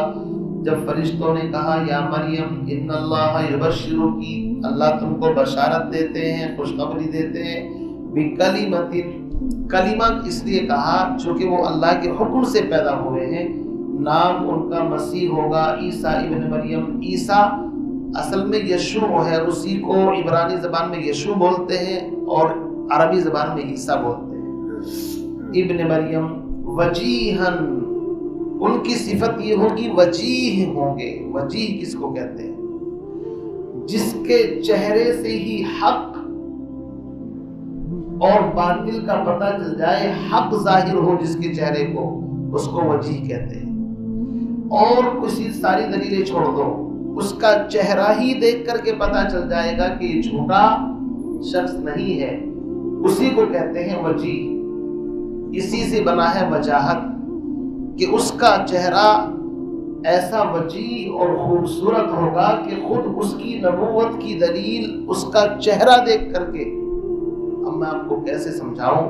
جب فرشتوں نے کہا یا مریم ان اللہ یبشرکی، اللہ تم کو بشارت دیتے ہیں، خوشخبری دیتے ہیں، بکلمۃ، کلمہ اس لیے کہا چونکہ وہ اللہ کے حکم سے پیدا ہوئے ہیں، نام ان کا مسیح ہوگا، عیسیٰ ابن مریم۔ عیسیٰ اصل میں یشوع ہے، اسی کو عبرانی زبان میں یشوع بولتے ہیں اور عربی زبان میں عیسیٰ بولتے ہیں۔ ابن مریم وجیہن، ان کی صفت یہ ہوگی وجیہ ہوں گے۔ وجیہ کس کو کہتے ہیں؟ جس کے چہرے سے ہی حق اور باطل کا پتہ چل جائے، حق ظاہر ہو جس کے چہرے کو، اس کو وجیہ کہتے ہیں۔ اور کسی ساری دلیلیں چھوڑ دو، اس کا چہرہ ہی دیکھ کر کے پتہ چل جائے گا کہ یہ جھوٹا شخص نہیں ہے، اسی کو کہتے ہیں وجیہ۔ اسی سے بنا ہے وجاہت، کہ اس کا چہرہ ایسا وجیہ اور خوبصورت ہوگا کہ خود اس کی نبوت کی دلیل اس کا چہرہ دیکھ کر کے۔ اب میں آپ کو کیسے سمجھاؤں؟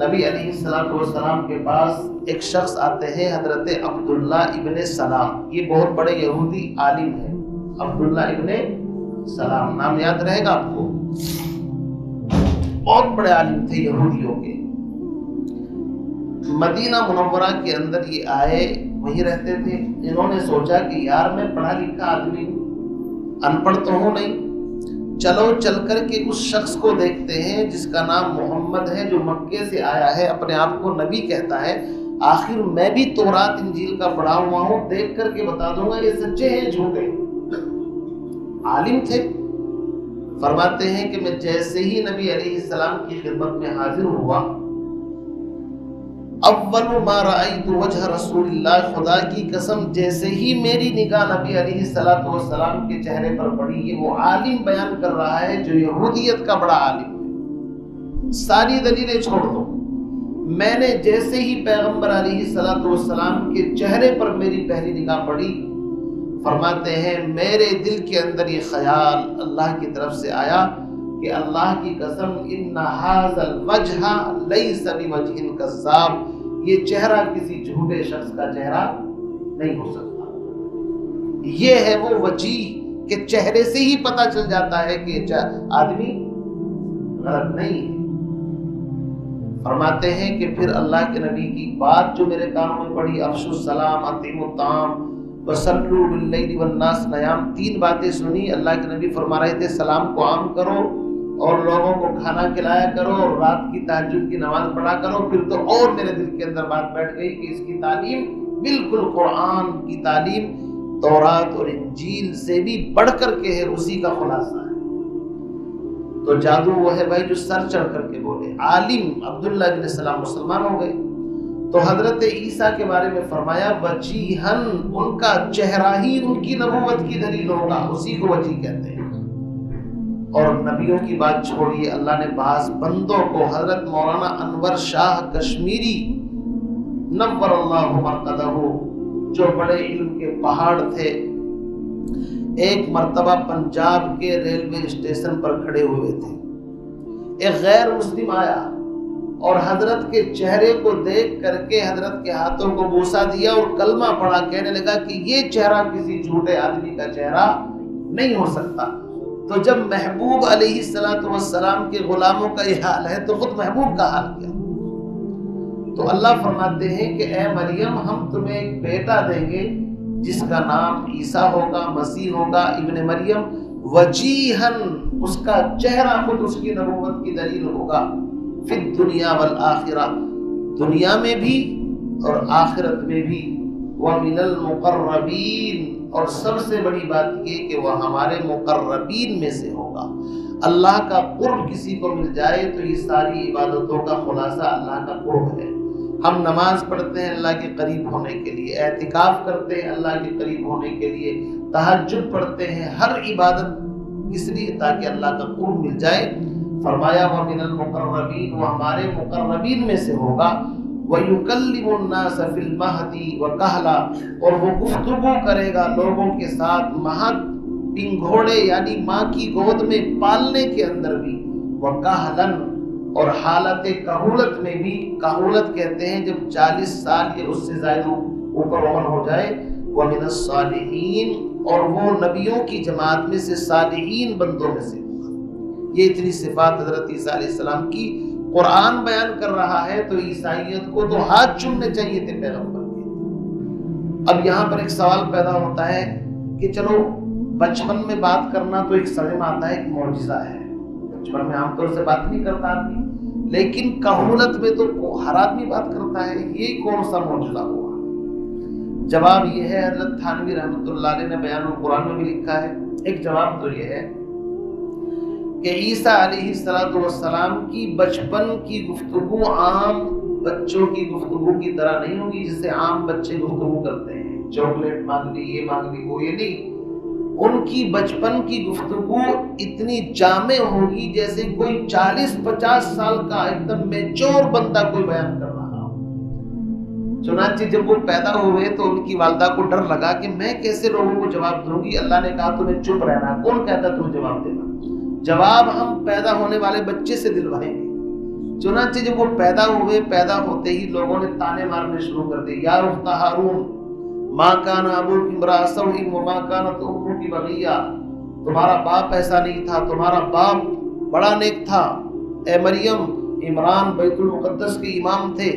نبی علیہ السلام کے پاس ایک شخص آتے ہیں، حضرت عبداللہ ابن سلام، یہ بہت بڑے یہودی عالم ہیں، عبداللہ ابن سلام، نام یاد رہے گا آپ کو، بہت بڑے عالم تھے یہودیوں کے۔ مدینہ منورہ کے اندر یہ آئے، وہیں رہتے تھے۔ انہوں نے سوچا کہ یار میں پڑھا لکھا آدمی ہوں، ان پڑھ تو ہوں نہیں، چلو چل کر کے اس شخص کو دیکھتے ہیں جس کا نام محمد ہے، جو مکے سے آیا ہے، اپنے آپ کو نبی کہتا ہے، آخر میں بھی تورات انجیل کا پڑھا ہوا ہوں، دیکھ کر کے بتا دوں گا یہ سچے ہیں جھوٹے۔ عالم تھے۔ فرماتے ہیں کہ میں جیسے ہی نبی علیہ السلام کی خدمت میں حاضر ہوا، اول ما رأیت وجہ رسول اللہ، خدا کی قسم جیسے ہی میری نگاہ نبی علیہ السلام کے چہرے پر پڑی، یہ وہ عالم بیان کر رہا ہے جو یہودیت کا بڑا عالم ہے، ساری دلیلیں چھوڑ دو. میں نے جیسے ہی پیغمبر علیہ الصلوۃ والسلام کے چہرے پر میری پہلی نگاہ پڑی، فرماتے ہیں میرے دل کے اندر یہ خیال اللہ کی طرف سے آیا کہ اللہ کی قسم ان ھذا الوجہ لیس بوجہ کذاب، یہ چہرہ کسی جھوٹے شخص کا چہرہ نہیں ہو سکتا. یہ ہے وہ وجیہ کہ چہرے سے ہی پتہ چل جاتا ہے کہ آدمی غلط نہیں ہے. فرماتے ہیں کہ پھر اللہ کے نبی کی بات جو میرے کانوں میں پڑی، افشوا السلام اطعموا الطعام وصلوا باللیل والناس نیام، 3 باتیں سنی. اللہ کے نبی فرما رہے تھے سلام کو عام کرو اور لوگوں کو کھانا کھلایا کرو اور رات کی تہجد کی نماز پڑھا کرو. پھر تو اور میرے دل کے اندر بات بیٹھ گئی کہ اس کی تعلیم بالکل قرآن کی تعلیم تورات اور انجیل سے بھی بڑھ کر کے ہے، اسی کا خلاصہ ہے. تو جادو وہ ہے بھائی جو سر چڑھ کر کے بولے. عالم عبداللہ بن سلام مسلمان ہو گئے. تو حضرت عیسیٰ کے بارے میں فرمایا وجیہن، ان کا چہرہ ہی ان کی نبوت کی دلیل ہوگا، اسی کو وجیہ کہتے ہیں. اور نبیوں کی بات چھوڑیے، اللہ نے بعض بندوں کو، حضرت مولانا انور شاہ کشمیری نور اللہ مرقدہ، جو بڑے علم کے پہاڑ تھے، ایک مرتبہ پنجاب کے ریلوے اسٹیشن پر کھڑے ہوئے تھے. ایک غیر مسلم آیا اور حضرت کے چہرے کو دیکھ کر کے حضرت کے ہاتھوں کو بوسہ دیا اور کلمہ پڑھا. کہنے لگا کہ یہ چہرہ کسی جھوٹے آدمی کا چہرہ نہیں ہو سکتا. تو جب محبوب علیہ الصلوۃ والسلام کے غلاموں کا یہ حال ہے تو خود محبوب کا حال کیا؟ تو اللہ فرماتے ہیں کہ اے مریم ہم تمہیں ایک بیٹا دیں گے جس کا نام عیسیٰ ہوگا، مسیح ہوگا، ابن مریم. وجیہن، اس کا چہرہ خود اس کی نبوت کی دلیل ہوگا. فی الدنیا والآخرہ، دنیا میں بھی اور آخرت میں بھی. ومن المقربین، اور سب سے بڑی بات یہ کہ وہ ہمارے مقربین میں سے ہوگا. اللہ کا قرب کسی کو مل جائے تو یہ ساری عبادتوں کا خلاصہ اللہ کا قرب ہے. ہم نماز پڑھتے ہیں اللہ کے قریب ہونے کے لیے، اعتکاف کرتے ہیں اللہ کے قریب ہونے کے لیے، تہجد پڑھتے ہیں، ہر عبادت اس لیے تاکہ اللہ کا قرب مل جائے. فرمایا وَمِنَ الْمُقَرَّبِينَ، وہ ہمارے مقربین میں سے ہوگا. وَيُكَلِّمُ النَّاسَ فِي الْمَهْدِ وَكَهْلًا، اور وہ گفتگو کرے گا لوگوں کے ساتھ مہد، پنگھوڑے یعنی ماں کی گود میں پالنے کے اندر بھی، وَكَهْلًا، اور حالت کہولت میں بھی. کہولت کہتے ہیں جب 40 سال یا اس سے زائد اوپر عمر ہو جائے. وَمِنَ الصَّالِحِينَ، اور وہ نبیوں کی جماعت میں سے صالحین بندوں میں سے ہوگا. یہ اتنی صفات حضرت عیسیٰ علیہ السلام کی قرآن بیان کر رہا ہے تو عیسائیت کو تو ہاتھ چومنے چاہیے تھے پیغمبر کے. اب یہاں پر ایک سوال پیدا ہوتا ہے کہ چلو بچپن میں بات کرنا تو ایک سمجھ میں آتا ہے کہ معجزہ ہے، بچپن میں عام طور سے بات نہیں کرتا آدمی، لیکن کہولت میں تو ہر آدمی بات کرتا ہے، یہ کون سا معجزہ ہوا؟ جواب یہ ہے، حضرت تھانوی رحمۃ اللہ علیہ نے بیان القرآن میں بھی لکھا ہے. ایک جواب تو یہ ہے کہ عیسیٰ علیہ السلام کی بچپن کی گفتگو عام بچوں کی گفتگو کی طرح نہیں ہوگی جسے عام بچے گفتگو کرتے ہیں، چاکلیٹ مانگ لی، یہ مانگ لی، وہ، یہ نہیں. ان کی بچپن کی گفتگو اتنی جامع ہوگی جیسے کوئی 40-50 سال کا ایک دم میچور بندہ کوئی بیان کر رہا ہو. چنانچہ جب وہ پیدا ہوئے تو ان کی والدہ کو ڈر لگا کہ میں کیسے لوگوں کو جواب دوں گی. اللہ نے کہا تمہیں چپ رہنا، کون کہتا تمہیں جواب دینا؟ جواب ہم پیدا ہونے والے بچے سے دلوائیں گے. چنانچہ جب وہ پیدا ہوئے، پیدا ہوتے ہی لوگوں نے تانے مارنے شروع کر دیے. یا اخت ہارون ماں کان ابوک امرأ سوء وما کانت امک بغیہ، تمہارا باپ ایسا نہیں تھا، تمہارا باپ بڑا نیک تھا. اے مریم، عمران بیت المقدس کے امام تھے،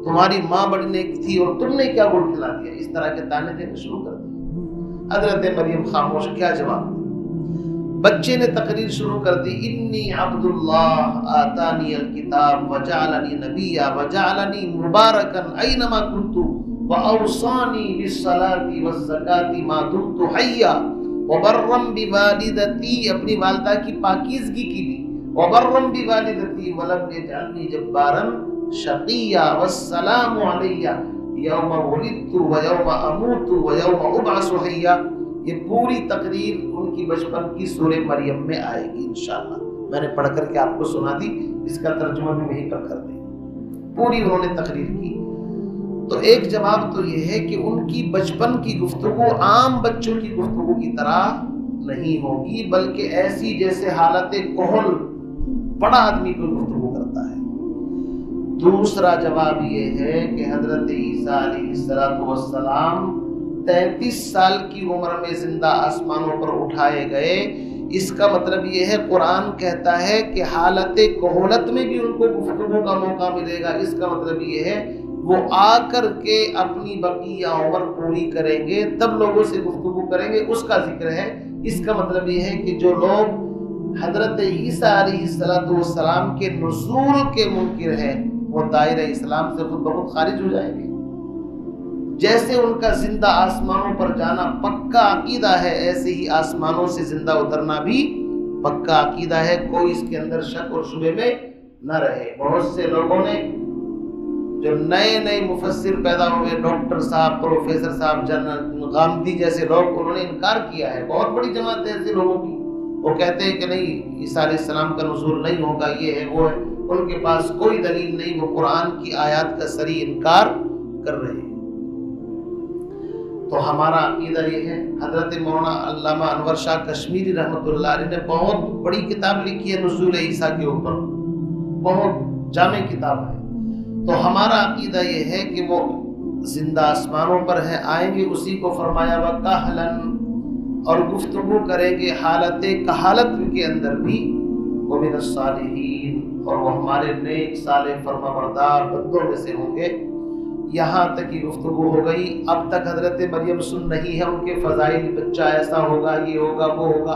تمہاری ماں بڑی نیک تھی اور تم نے کیا گل کھلا دیا؟ اس طرح کے تانے دینے شروع کر دیے. حضرت مریم خاموش، کیا جواب؟ بچے نے تقریر شروع کر دی. انی عبد اللہ آتانی الکتاب وجعلنی نبیا وجعلنی مبارکا اینما کنت وأوصاني بالصلاة والزکاة ما دمت حیا وبرا بوالدتی، اپنی والدہ کی پاکیزگی کی بھی، وبرا بوالدتی ولم یجعلنی جبارا شقیا والسلام علی یوم ولدت ویوم اموت ویوم ابعث حیا. یہ پوری تقریر ان کی بچپن کی سورہ مریم میں آئے گی انشاءاللہ. میں نے پڑھ کر کے آپ کو سنا دی، اس کا ترجمہ بھی وہیں پر کر دیں۔ پوری انہوں نے تقریر کی۔ تو ایک جواب تو یہ ہے کہ ان کی بچپن کی گفتگو عام بچوں کی گفتگو کی طرح نہیں ہوگی، بلکہ ایسی جیسے حالت کہل بڑا آدمی کوئی گفتگو کرتا ہے۔ دوسرا جواب یہ ہے کہ حضرت عیسیٰ علیہ السلام 33 سال کی عمر میں زندہ آسمانوں پر اٹھائے گئے۔ اس کا مطلب یہ ہے، قرآن کہتا ہے کہ حالت کہولت میں بھی ان کو گفتگو کا موقع ملے گا۔ اس کا مطلب یہ ہے وہ آ کر کے اپنی بقیہ عمر پوری کریں گے، تب لوگوں سے گفتگو کریں گے، اس کا ذکر ہے۔ اس کا مطلب یہ ہے کہ جو لوگ حضرت عیسیٰ علیہ السلام کے نزول کے منکر ہیں، وہ دائرہ اسلام سے خود بخود خارج ہو جائیں گے۔ جیسے ان کا زندہ آسمانوں پر جانا پکا عقیدہ ہے، ایسے ہی آسمانوں سے زندہ اترنا بھی پکا عقیدہ ہے، کوئی اس کے اندر شک اور شبہ میں نہ رہے۔ بہت سے لوگوں نے، جو نئے مفسر پیدا ہوئے، ڈاکٹر صاحب، پروفیسر صاحب، جنرل غامدی جیسے لوگ، انہوں نے انکار کیا ہے۔ بہت بڑی جماعت ہے ایسے لوگوں کی، وہ کہتے ہیں کہ نہیں، عیسیٰ علیہ السلام کا نزول نہیں ہوگا، یہ ہے وہ ہے، ان کے پاس کوئی دلیل نہیں، وہ قرآن کی آیات کا صریح انکار کر رہے ہیں۔ تو ہمارا عقیدہ یہ ہے، حضرت مولانا علامہ انور شاہ کشمیری رحمۃ اللہ علیہ نے بہت بڑی کتاب لکھی ہے نزول عیسیٰ کے اوپر، بہت جامع کتاب ہے۔ تو ہمارا عقیدہ یہ ہے کہ وہ زندہ آسمانوں پر ہیں، آئیں گے، اسی کو فرمایا وَقَحْلًا، اور گفتگو کریں گے حالت کہالت کے اندر بھی، وَمِنَ الصَّالِحِينَ، اور وہ ہمارے نیک صالح فرمانبردار بندوں میں سے ہوں گے۔ یہاں تک کی گفتگو ہو گئی۔ اب تک حضرت مریم سن رہی ہے ان کے فضائل، بچہ ایسا ہوگا، یہ ہوگا، وہ ہوگا۔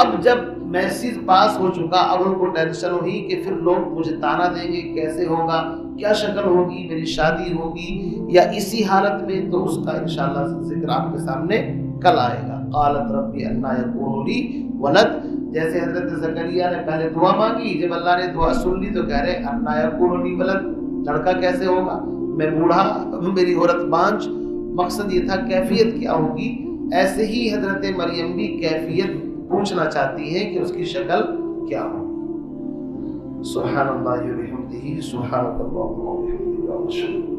اب جب میسیج پاس ہو چکا، اب ان کو ٹینشن ہوئی کہ پھر لوگ مجھے تانا دیں گے، کیسے ہوگا، کیا شکل ہوگی، میری شادی ہوگی یا اسی حالت میں، تو اس کا انشاءاللہ ذکر آپ کے سامنے کل آئے گا۔ قالت ربی انا یکون لی ولد، جیسے حضرت زکریا نے پہلے دعا مانگی، جب اللہ نے دعا سن لی تو کہہ رہے انا یکون لی ولد، لڑکا کیسے ہوگا، میں بوڑھا، میری عورت بانج۔ مقصد یہ تھا کیفیت کیا ہوگی۔ ایسے ہی حضرت مریم بھی کیفیت پوچھنا چاہتی ہے کہ اس کی شکل کیا ہو۔ سبحان اللہ و بحمدہ، سبحانک اللہم و بحمدک،